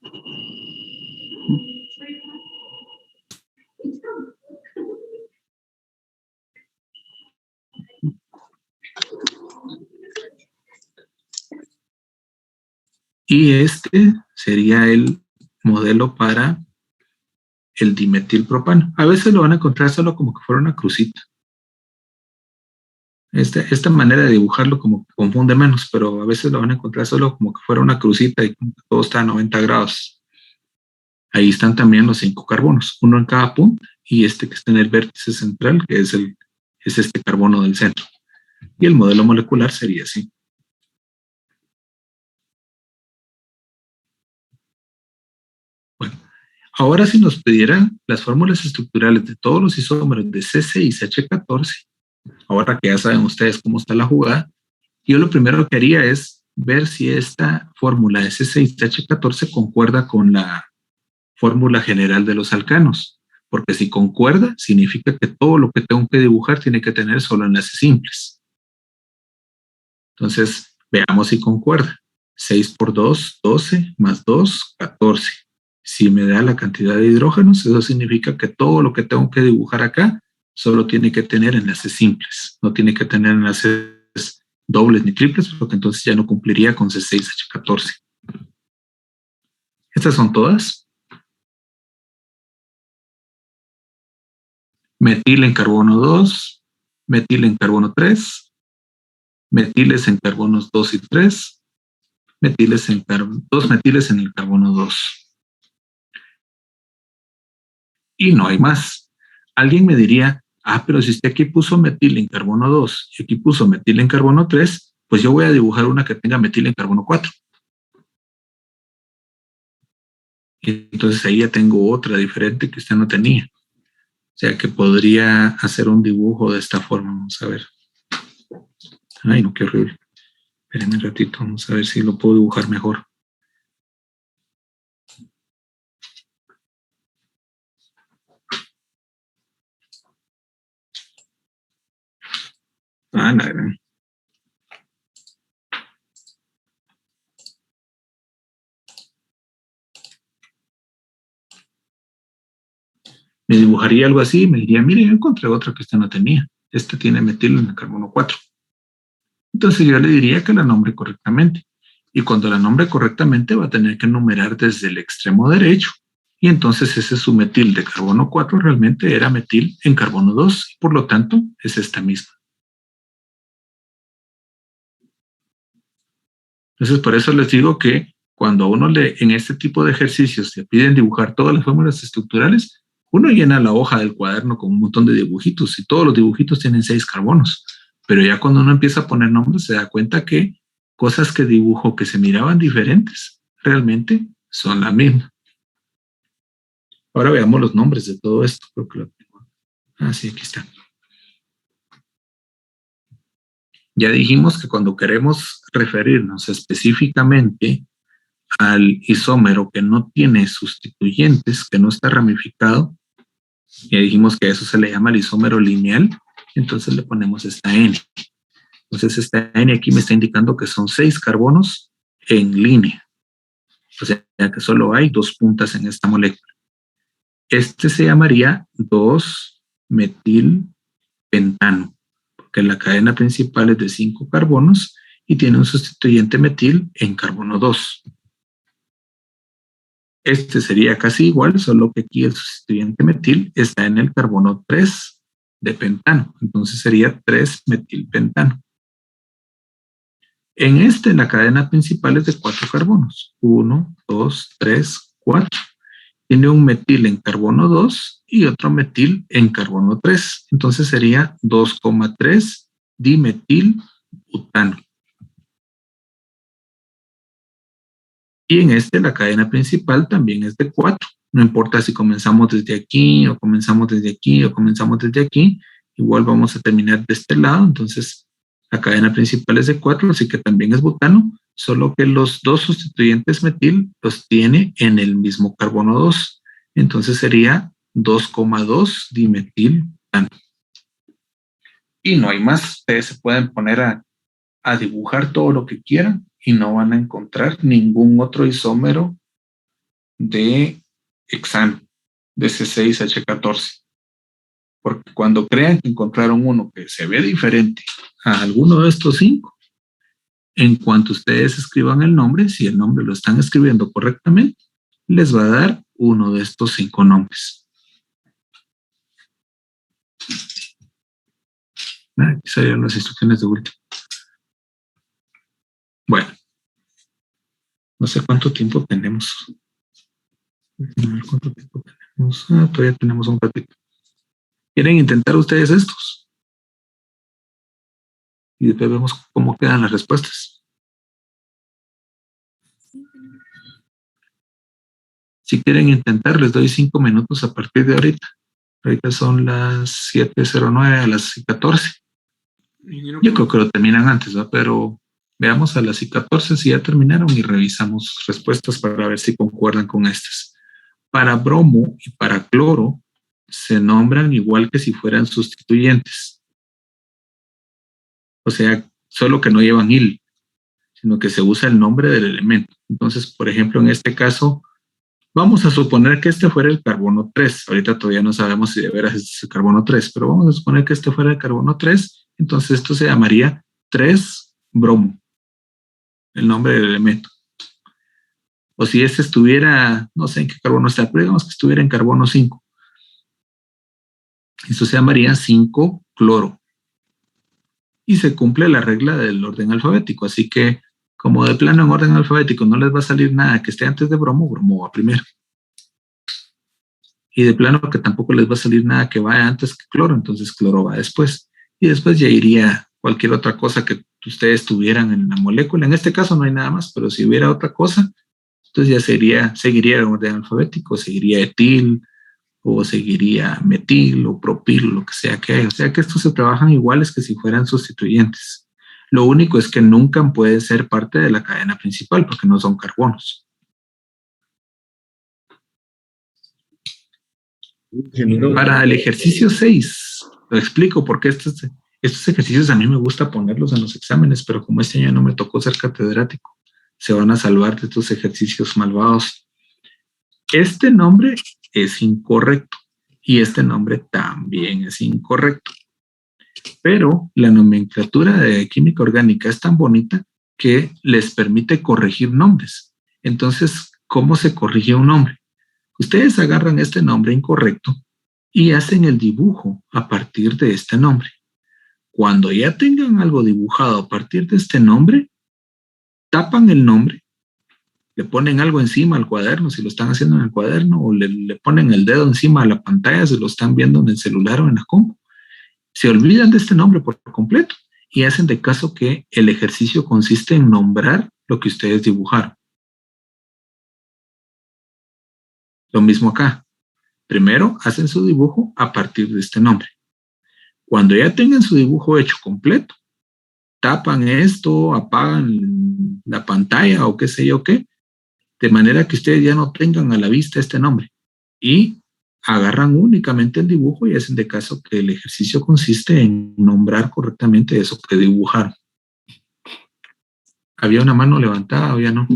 Speaker 2: Y este sería el modelo para el dimetilpropano. A veces lo van a encontrar solo como que fuera una crucita. Esta manera de dibujarlo como que confunde menos, pero a veces lo van a encontrar solo como que fuera una crucita y como que todo está a 90 grados. Ahí están también los 5 carbonos, uno en cada punta, y este que está en el vértice central, que es este carbono del centro. Y el modelo molecular sería así. Bueno, ahora si nos pidieran las fórmulas estructurales de todos los isómeros de C6 y CH14, ahora que ya saben ustedes cómo está la jugada, yo lo primero que haría es ver si esta fórmula de C6H14 concuerda con la fórmula general de los alcanos, porque si concuerda, significa que todo lo que tengo que dibujar tiene que tener solo enlaces simples. Entonces, veamos si concuerda. 6 por 2, 12, más 2, 14. Si me da la cantidad de hidrógenos, eso significa que todo lo que tengo que dibujar acá solo tiene que tener enlaces simples, no tiene que tener enlaces dobles ni triples, porque entonces ya no cumpliría con C6H14. Estas son todas. Metil en carbono 2, metil en carbono 3, metiles en carbonos 2 y 3, dos metiles en el carbono 2. Y no hay más. Alguien me diría, pero si usted aquí puso metil en carbono 2 y aquí puso metil en carbono 3, pues yo voy a dibujar una que tenga metil en carbono 4. Y entonces ahí ya tengo otra diferente que usted no tenía. O sea que podría hacer un dibujo de esta forma. Vamos a ver. Ay, no, qué horrible. Espérenme un ratito, vamos a ver si lo puedo dibujar mejor. La gran. Me dibujaría algo así y me diría, mire, yo encontré otra que usted no tenía. Este tiene metil en el carbono 4. Entonces yo le diría que la nombre correctamente. Y cuando la nombre correctamente va a tener que numerar desde el extremo derecho. Y entonces ese su metil de carbono 4 realmente era metil en carbono 2. Y por lo tanto es esta misma. Entonces por eso les digo que cuando a uno en este tipo de ejercicios le piden dibujar todas las fórmulas estructurales, uno llena la hoja del cuaderno con un montón de dibujitos y todos los dibujitos tienen 6 carbonos. Pero ya cuando uno empieza a poner nombres se da cuenta que cosas que dibujo que se miraban diferentes realmente son la misma. Ahora veamos los nombres de todo esto. Creo que lo tengo. Sí, aquí está. Ya dijimos que cuando queremos referirnos específicamente al isómero que no tiene sustituyentes, que no está ramificado, ya dijimos que a eso se le llama el isómero lineal, entonces le ponemos esta N. Entonces esta N aquí me está indicando que son 6 carbonos en línea. O sea que solo hay 2 puntas en esta molécula. Este se llamaría 2-metilpentano, porque la cadena principal es de 5 carbonos y tiene un sustituyente metil en carbono 2. Este sería casi igual, solo que aquí el sustituyente metil está en el carbono 3 de pentano. Entonces sería 3-metilpentano. En este, la cadena principal es de 4 carbonos. 1, 2, 3, 4. Tiene un metil en carbono 2 y otro metil en carbono 3. Entonces sería 2,3 dimetilbutano. Y en este la cadena principal también es de 4. No importa si comenzamos desde aquí o comenzamos desde aquí o comenzamos desde aquí. Igual vamos a terminar de este lado. Entonces la cadena principal es de 4, así que también es butano. Solo que los dos sustituyentes metil los tiene en el mismo carbono 2. Entonces sería 2,2 dimetilbutano. Y no hay más. Ustedes se pueden poner a dibujar todo lo que quieran y no van a encontrar ningún otro isómero de hexano, de C6H14. Porque cuando crean que encontraron uno que se ve diferente a alguno de estos 5, en cuanto ustedes escriban el nombre, si el nombre lo están escribiendo correctamente, les va a dar uno de estos 5 nombres. Aquí serían las instrucciones de último. Bueno, no sé cuánto tiempo tenemos. A ver cuánto tiempo tenemos. Todavía tenemos un ratito. ¿Quieren intentar ustedes estos? Y después vemos cómo quedan las respuestas. Si quieren intentar, les doy 5 minutos a partir de ahorita. Ahorita son las 7:09 a las 14. Yo creo que lo terminan antes, ¿no? Pero veamos a las 14 si ya terminaron y revisamos respuestas para ver si concuerdan con estas. Para bromo y para cloro se nombran igual que si fueran sustituyentes. O sea, solo que no llevan il, sino que se usa el nombre del elemento. Entonces, por ejemplo, en este caso, vamos a suponer que este fuera el carbono 3. Ahorita todavía no sabemos si de veras es el carbono 3, pero vamos a suponer que este fuera el carbono 3. Entonces, esto se llamaría 3-bromo, el nombre del elemento. O si este estuviera, no sé en qué carbono está, pero digamos que estuviera en carbono 5. Esto se llamaría 5-cloro. Y se cumple la regla del orden alfabético. Así que, como de plano en orden alfabético no les va a salir nada que esté antes de bromo, bromo va primero. Y de plano que tampoco les va a salir nada que vaya antes que cloro, entonces cloro va después. Y después ya iría cualquier otra cosa que ustedes tuvieran en la molécula. En este caso no hay nada más, pero si hubiera otra cosa, entonces ya seguiría el orden alfabético, seguiría etil, o seguiría metil o propil, lo que sea que haya. O sea que estos se trabajan iguales que si fueran sustituyentes. Lo único es que nunca pueden ser parte de la cadena principal porque no son carbonos. Para el ejercicio 6, lo explico porque estos ejercicios a mí me gusta ponerlos en los exámenes, pero como este año no me tocó ser catedrático, se van a salvar de estos ejercicios malvados. Este nombre es incorrecto y este nombre también es incorrecto. Pero la nomenclatura de química orgánica es tan bonita que les permite corregir nombres. Entonces, ¿cómo se corrige un nombre? Ustedes agarran este nombre incorrecto y hacen el dibujo a partir de este nombre. Cuando ya tengan algo dibujado a partir de este nombre, tapan el nombre, le ponen algo encima al cuaderno, si lo están haciendo en el cuaderno, o le ponen el dedo encima a la pantalla, si lo están viendo en el celular o en la compu. Se olvidan de este nombre por completo y hacen de caso que el ejercicio consiste en nombrar lo que ustedes dibujaron. Lo mismo acá. Primero hacen su dibujo a partir de este nombre. Cuando ya tengan su dibujo hecho completo, tapan esto, apagan la pantalla o qué sé yo qué, de manera que ustedes ya no tengan a la vista este nombre y agarran únicamente el dibujo y hacen de caso que el ejercicio consiste en nombrar correctamente eso que dibujaron. ¿Había una mano levantada o ya no?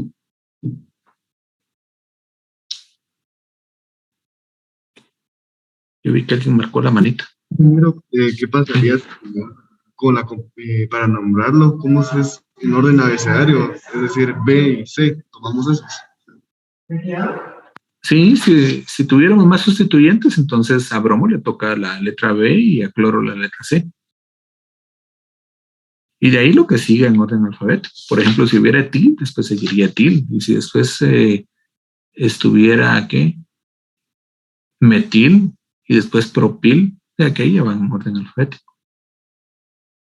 Speaker 2: Yo vi que alguien marcó la manita.
Speaker 1: Primero, ¿qué pasaría si para nombrarlo, ¿cómo es en orden abecedario? Es decir, B y C, tomamos esos.
Speaker 2: Sí, si tuviéramos más sustituyentes, entonces a bromo le toca la letra B y a cloro la letra C. Y de ahí lo que sigue en orden alfabético. Por ejemplo, si hubiera etil, después seguiría etil. Y si después estuviera, ¿qué? Metil y después propil, de aquella van en orden alfabético.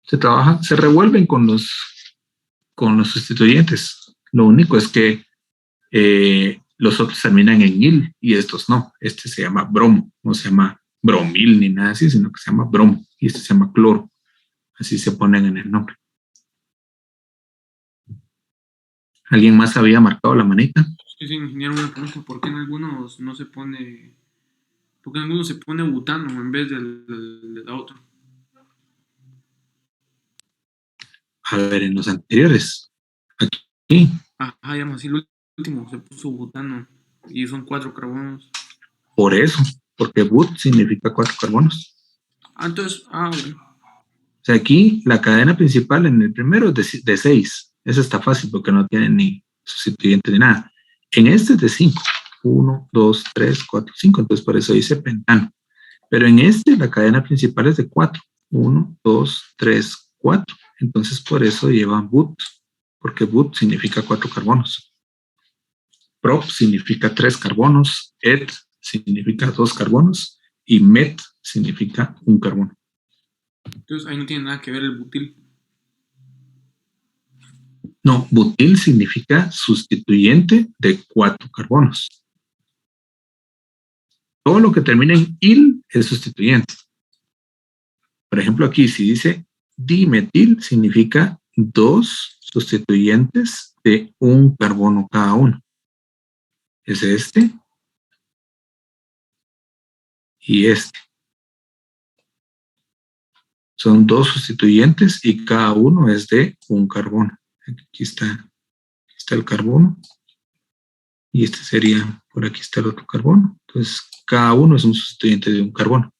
Speaker 2: Se revuelven con los sustituyentes. Lo único es que los otros terminan en il y estos no. Este se llama bromo, no se llama bromil ni nada así, sino que se llama bromo y este se llama cloro. Así se ponen en el nombre. ¿Alguien más había marcado la manita?
Speaker 3: Sí, ingeniero, una pregunta. ¿Por qué en algunos no se pone... ¿Por qué en algunos se pone butano en vez de la otra?
Speaker 2: A ver, en los anteriores. Aquí.
Speaker 3: Ajá, ya más, el último se puso butano y son 4 carbonos.
Speaker 2: Por eso, porque but significa 4 carbonos.
Speaker 3: Entonces, bueno.
Speaker 2: O sea, aquí la cadena principal en el primero es de 6. Eso está fácil porque no tiene ni sustituyente ni nada. En este es de 5. 1, 2, 3, 4, 5. Entonces por eso dice pentano. Pero en este la cadena principal es de 4. 1, 2, 3, 4. Entonces por eso lleva but. Porque but significa 4 carbonos. Prop significa 3 carbonos. Et significa 2 carbonos. Y met significa 1 carbono.
Speaker 3: Entonces ahí no tiene nada que ver el butil.
Speaker 2: No, butil significa sustituyente de 4 carbonos. Todo lo que termina en il es sustituyente. Por ejemplo, aquí si dice dimetil, significa 2 sustituyentes de 1 carbono cada uno. Es este y este. Son 2 sustituyentes y cada uno es de 1 carbono. Aquí está el carbono. Y este sería, por aquí está el otro carbono. Entonces, cada uno es un sustituyente de un carbono.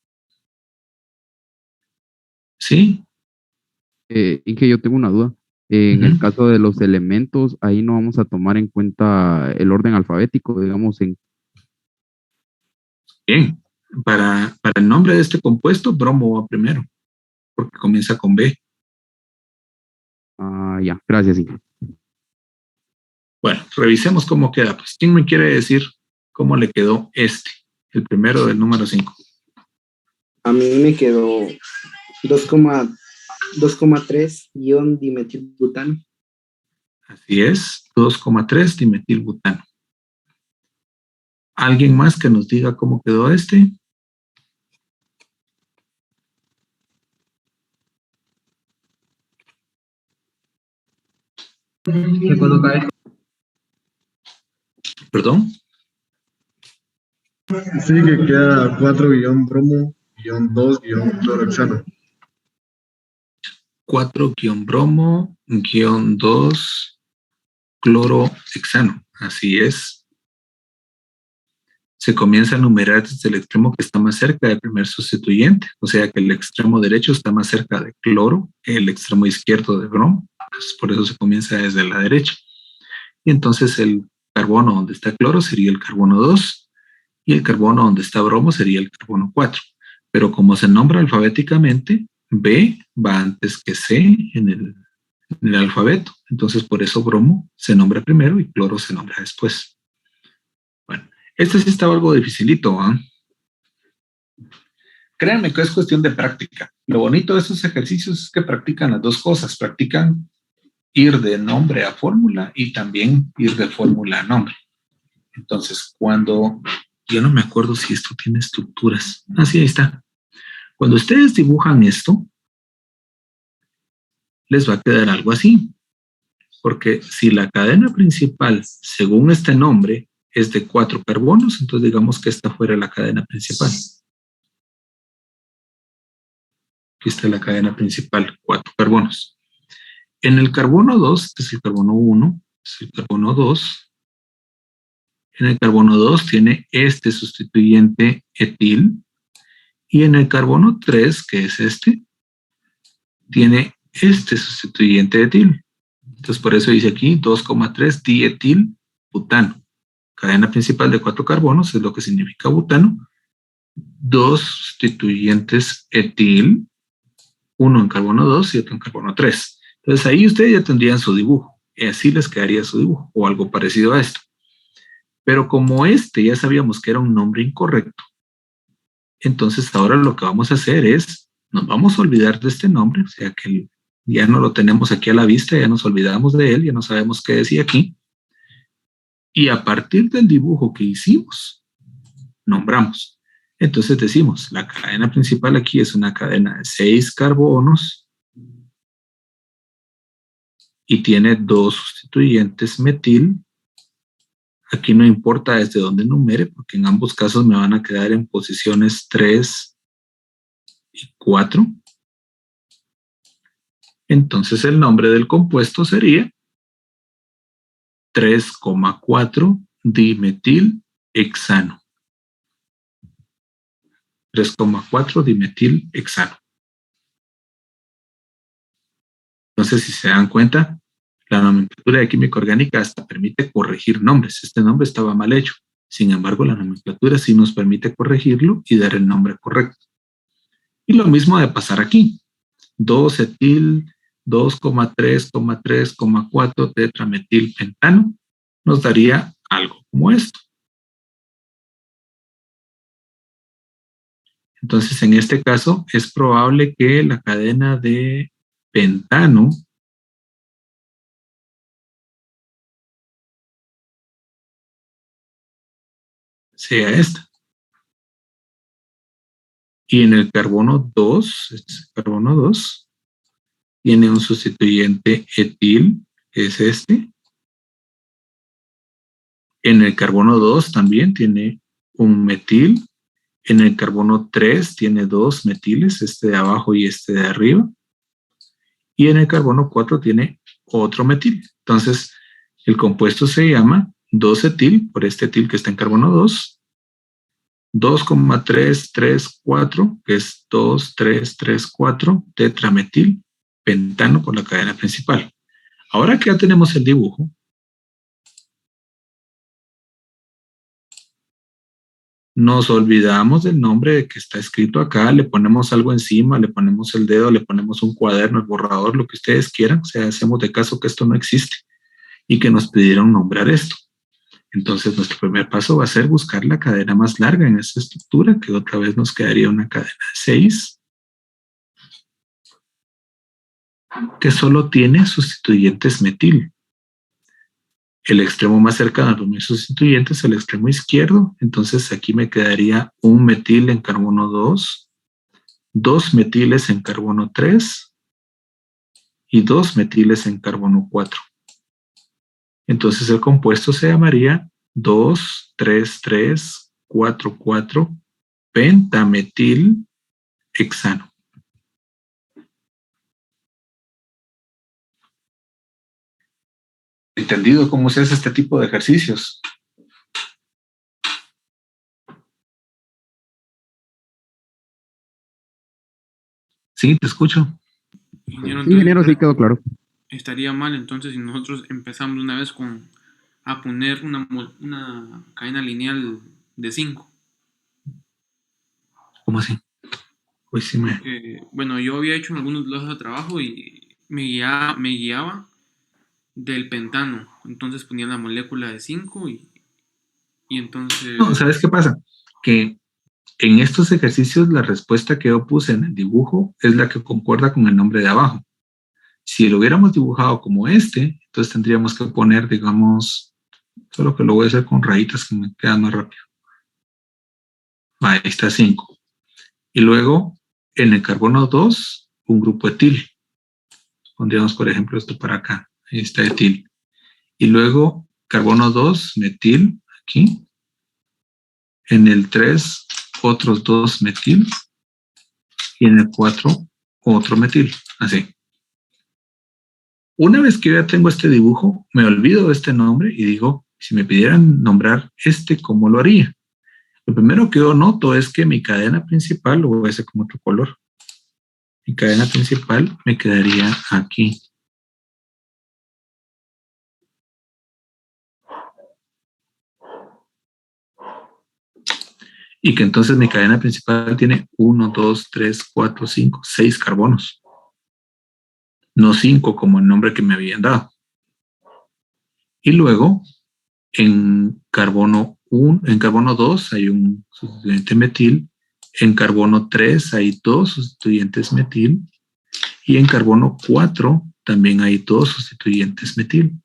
Speaker 2: ¿Sí?
Speaker 5: Y que yo tengo una duda. En el caso de los elementos, ahí no vamos a tomar en cuenta el orden alfabético, digamos,
Speaker 2: Bien. Para el nombre de este compuesto, bromo va primero, porque comienza con B.
Speaker 5: Ya, gracias. Sí.
Speaker 2: Bueno, revisemos cómo queda. Pues, ¿quién me quiere decir cómo le quedó este? El primero del número 5.
Speaker 6: A mí me quedó 2,3 dimetilbutano.
Speaker 2: Así es, 2,3 dimetilbutano. ¿Alguien más que nos diga cómo quedó este? ¿Perdón?
Speaker 1: Sí, que queda 4-bromo-2-clorohexano.
Speaker 2: 4-bromo-2-clorohexano. Así es. Se comienza a numerar desde el extremo que está más cerca del primer sustituyente. O sea que el extremo derecho está más cerca de cloro que el extremo izquierdo de bromo. Entonces, por eso se comienza desde la derecha. Y entonces el carbono donde está cloro sería el carbono 2 y el carbono donde está bromo sería el carbono 4. Pero como se nombra alfabéticamente, B va antes que C en el alfabeto. Entonces por eso bromo se nombra primero y cloro se nombra después. Bueno, este sí estaba algo dificilito, ¿eh? Créanme que es cuestión de práctica. Lo bonito de estos ejercicios es que practican las dos cosas. Practican ir de nombre a fórmula y también ir de fórmula a nombre. Entonces, yo no me acuerdo si esto tiene estructuras. Así ahí está. Cuando ustedes dibujan esto, les va a quedar algo así. Porque si la cadena principal, según este nombre, es de 4 carbonos, entonces digamos que esta fuera la cadena principal. Aquí está la cadena principal, 4 carbonos. En el carbono 2, este es el carbono 1, este es el carbono 2. En el carbono 2 tiene este sustituyente etil. Y en el carbono 3, que es este, tiene este sustituyente de etil. Entonces, por eso dice aquí 2,3 dietilbutano. Cadena principal de 4 carbonos es lo que significa butano. 2 sustituyentes etil, uno en carbono 2 y otro en carbono 3. Entonces, ahí ustedes ya tendrían su dibujo. Y así les quedaría su dibujo, o algo parecido a esto. Pero como ya sabíamos que era un nombre incorrecto, entonces ahora lo que vamos a hacer es, nos vamos a olvidar de este nombre, o sea que ya no lo tenemos aquí a la vista, ya nos olvidamos de él, ya no sabemos qué decía aquí. Y a partir del dibujo que hicimos, nombramos. Entonces decimos, la cadena principal aquí es una cadena de 6 carbonos y tiene 2 sustituyentes metil. Aquí no importa desde dónde numere, porque en ambos casos me van a quedar en posiciones 3 y 4. Entonces el nombre del compuesto sería 3,4 dimetilhexano. 3,4 dimetilhexano. Entonces, si se dan cuenta, la nomenclatura de química orgánica hasta permite corregir nombres. Este nombre estaba mal hecho. Sin embargo, la nomenclatura sí nos permite corregirlo y dar el nombre correcto. Y lo mismo de pasar aquí. 2-etil, 2,3,4 tetrametilpentano nos daría algo como esto. Entonces, en este caso, es probable que la cadena de pentano sea esta. Y en el carbono 2, tiene un sustituyente etil, que es este. En el carbono 2 también tiene un metil. En el carbono 3 tiene 2 metiles, este de abajo y este de arriba. Y en el carbono 4 tiene otro metil. Entonces, el compuesto se llama 2-etil, por este etil que está en carbono 2. 2,334, que es 2,334 tetrametil pentano por la cadena principal. Ahora que ya tenemos el dibujo, nos olvidamos del nombre que está escrito acá, le ponemos algo encima, le ponemos el dedo, le ponemos un cuaderno, el borrador, lo que ustedes quieran, o sea, hacemos de caso que esto no existe y que nos pidieron nombrar esto. Entonces, nuestro primer paso va a ser buscar la cadena más larga en esta estructura, que otra vez nos quedaría una cadena de 6, que solo tiene sustituyentes metil. El extremo más cercano a los mis sustituyentes es el extremo izquierdo, entonces aquí me quedaría un metil en carbono 2, 2 metiles en carbono 3 y 2 metiles en carbono 4. Entonces el compuesto se llamaría 2,3,3,4,4 pentametilhexano. ¿Entendido cómo se hace este tipo de ejercicios? Sí, te escucho.
Speaker 5: Ingeniero, sí quedó claro.
Speaker 3: Estaría mal entonces si nosotros empezamos una vez a poner una cadena lineal de 5.
Speaker 2: ¿Cómo así? Pues sí
Speaker 3: Bueno, yo había hecho algunos blogs de trabajo y me guiaba del pentano. Entonces ponía la molécula de 5 y entonces...
Speaker 2: No, ¿sabes qué pasa? Que en estos ejercicios la respuesta que yo puse en el dibujo es la que concuerda con el nombre de abajo. Si lo hubiéramos dibujado como este, entonces tendríamos que poner, digamos, solo que lo voy a hacer con rayitas que me queda más rápido. Ahí está 5. Y luego, en el carbono 2, un grupo etil. Pondríamos, por ejemplo, esto para acá. Ahí está etil. Y luego, carbono 2, metil, aquí. En el 3, otros 2 metil. Y en el 4, otro metil. Así. Una vez que yo ya tengo este dibujo, me olvido de este nombre y digo, si me pidieran nombrar este, ¿cómo lo haría? Lo primero que yo noto es que mi cadena principal, lo voy a hacer con otro color, Mi cadena principal me quedaría aquí. Y que entonces mi cadena principal tiene 1, 2, 3, 4, 5, 6 carbonos. No 5 como el nombre que me habían dado. Y luego, en carbono 2 hay un sustituyente metil. En carbono 3 hay 2 sustituyentes metil. Y en carbono 4 también hay 2 sustituyentes metil.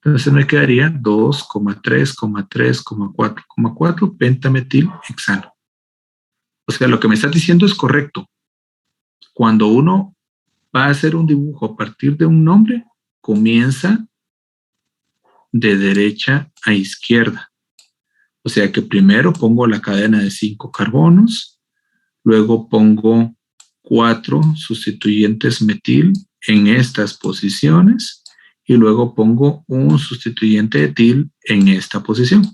Speaker 2: Entonces me quedaría 2,3,3,4,4 pentametil hexano. O sea, lo que me estás diciendo es correcto. Cuando uno va a hacer un dibujo a partir de un nombre, comienza de derecha a izquierda. O sea que primero pongo la cadena de 5 carbonos, luego pongo 4 sustituyentes metil en estas posiciones y luego pongo un sustituyente etil en esta posición.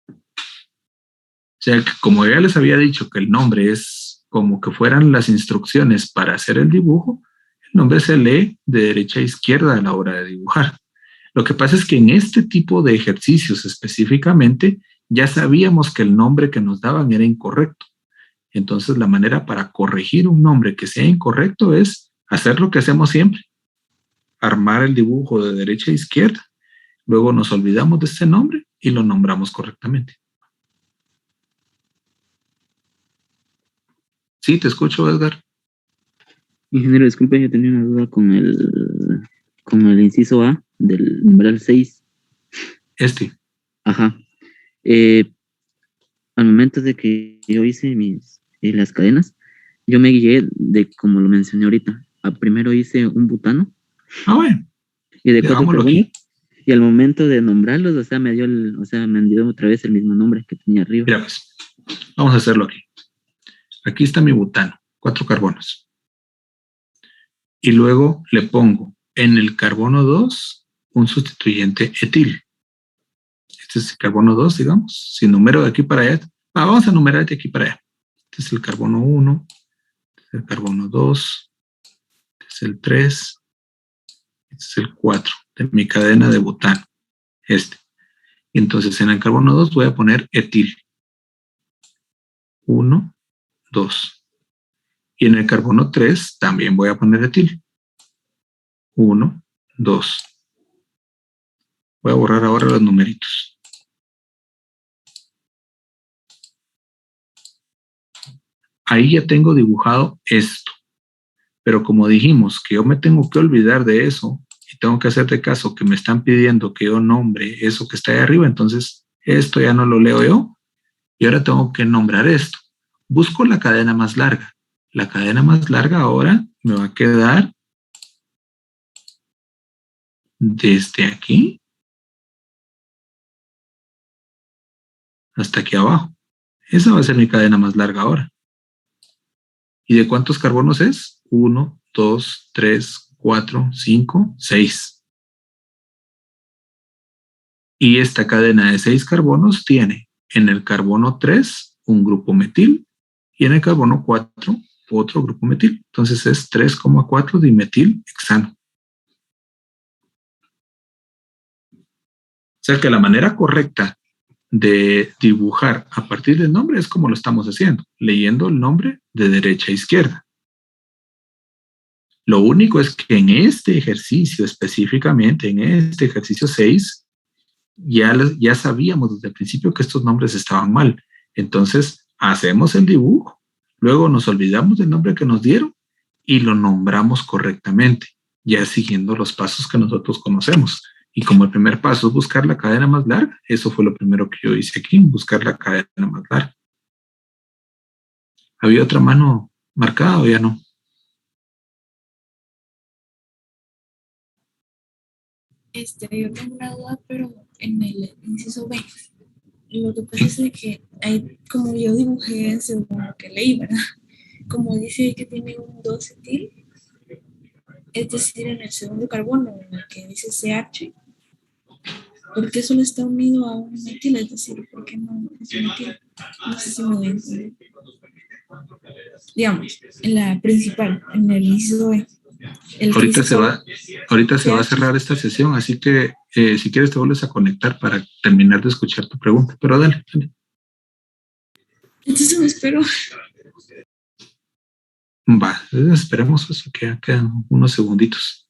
Speaker 2: O sea que como ya les había dicho que el nombre es como que fueran las instrucciones para hacer el dibujo, el nombre se lee de derecha a izquierda a la hora de dibujar. Lo que pasa es que en este tipo de ejercicios específicamente ya sabíamos que el nombre que nos daban era incorrecto. Entonces la manera para corregir un nombre que sea incorrecto es hacer lo que hacemos siempre. Armar el dibujo de derecha a izquierda. Luego nos olvidamos de este nombre y lo nombramos correctamente. Sí, te escucho, Edgar.
Speaker 7: Ingeniero, disculpe, yo tenía una duda con el inciso A del numeral 6. Ajá. Al momento de que yo hice las cadenas, yo me guié de, como lo mencioné ahorita, primero hice un butano.
Speaker 2: Bueno.
Speaker 7: Y de 4 carbonos. Y al momento de nombrarlos, o sea, me dio otra vez el mismo nombre que tenía arriba.
Speaker 2: Mira, pues, vamos a hacerlo aquí. Aquí está mi butano, 4 carbonos. Y luego le pongo en el carbono 2 un sustituyente etil. Este es el carbono 2, digamos. Si numero de aquí para allá. Vamos a numerar de aquí para allá. Este es el carbono 1. Este es el carbono 2. Este es el 3. Este es el 4 de mi cadena de butano. Y entonces en el carbono 2 voy a poner etil. 1, 2. Y en el carbono 3 también voy a poner etil. 1, 2. Voy a borrar ahora los numeritos. Ahí ya tengo dibujado esto. Pero como dijimos que yo me tengo que olvidar de eso y tengo que hacer de caso que me están pidiendo que yo nombre eso que está ahí arriba, entonces esto ya no lo leo yo y ahora tengo que nombrar esto. Busco la cadena más larga. La cadena más larga ahora me va a quedar desde aquí hasta aquí abajo. Esa va a ser mi cadena más larga ahora. ¿Y de cuántos carbonos es? 1, 2, 3, 4, 5, 6. Y esta cadena de 6 carbonos tiene en el carbono 3 un grupo metil y en el carbono 4 otro grupo metil. Entonces es 3,4 dimetil hexano. O sea que la manera correcta de dibujar a partir del nombre es como lo estamos haciendo, leyendo el nombre de derecha a izquierda. Lo único es que en este ejercicio específicamente, en este ejercicio 6, ya sabíamos desde el principio que estos nombres estaban mal. Entonces, hacemos el dibujo, luego nos olvidamos del nombre que nos dieron y lo nombramos correctamente, ya siguiendo los pasos que nosotros conocemos. Y como el primer paso es buscar la cadena más larga, eso fue lo primero que yo hice aquí, buscar la cadena más larga. ¿Había otra mano marcada o ya no?
Speaker 4: Yo tengo una duda, pero en el inciso B. Lo que pasa es que hay, como yo dibujé según lo que leí, ¿verdad? Como dice que tiene un 2 etil, es decir, en el segundo carbono, en el que dice CH, ¿por qué solo está unido a un metil? Es decir, ¿por qué no es un metil? No sé si me voy a entender. digamos, en la principal, en el inciso B.
Speaker 2: Ahorita se va a cerrar esta sesión, así que si quieres te vuelves a conectar para terminar de escuchar tu pregunta, pero dale.
Speaker 4: Entonces me espero.
Speaker 2: Va, esperemos eso, que quedan unos segunditos.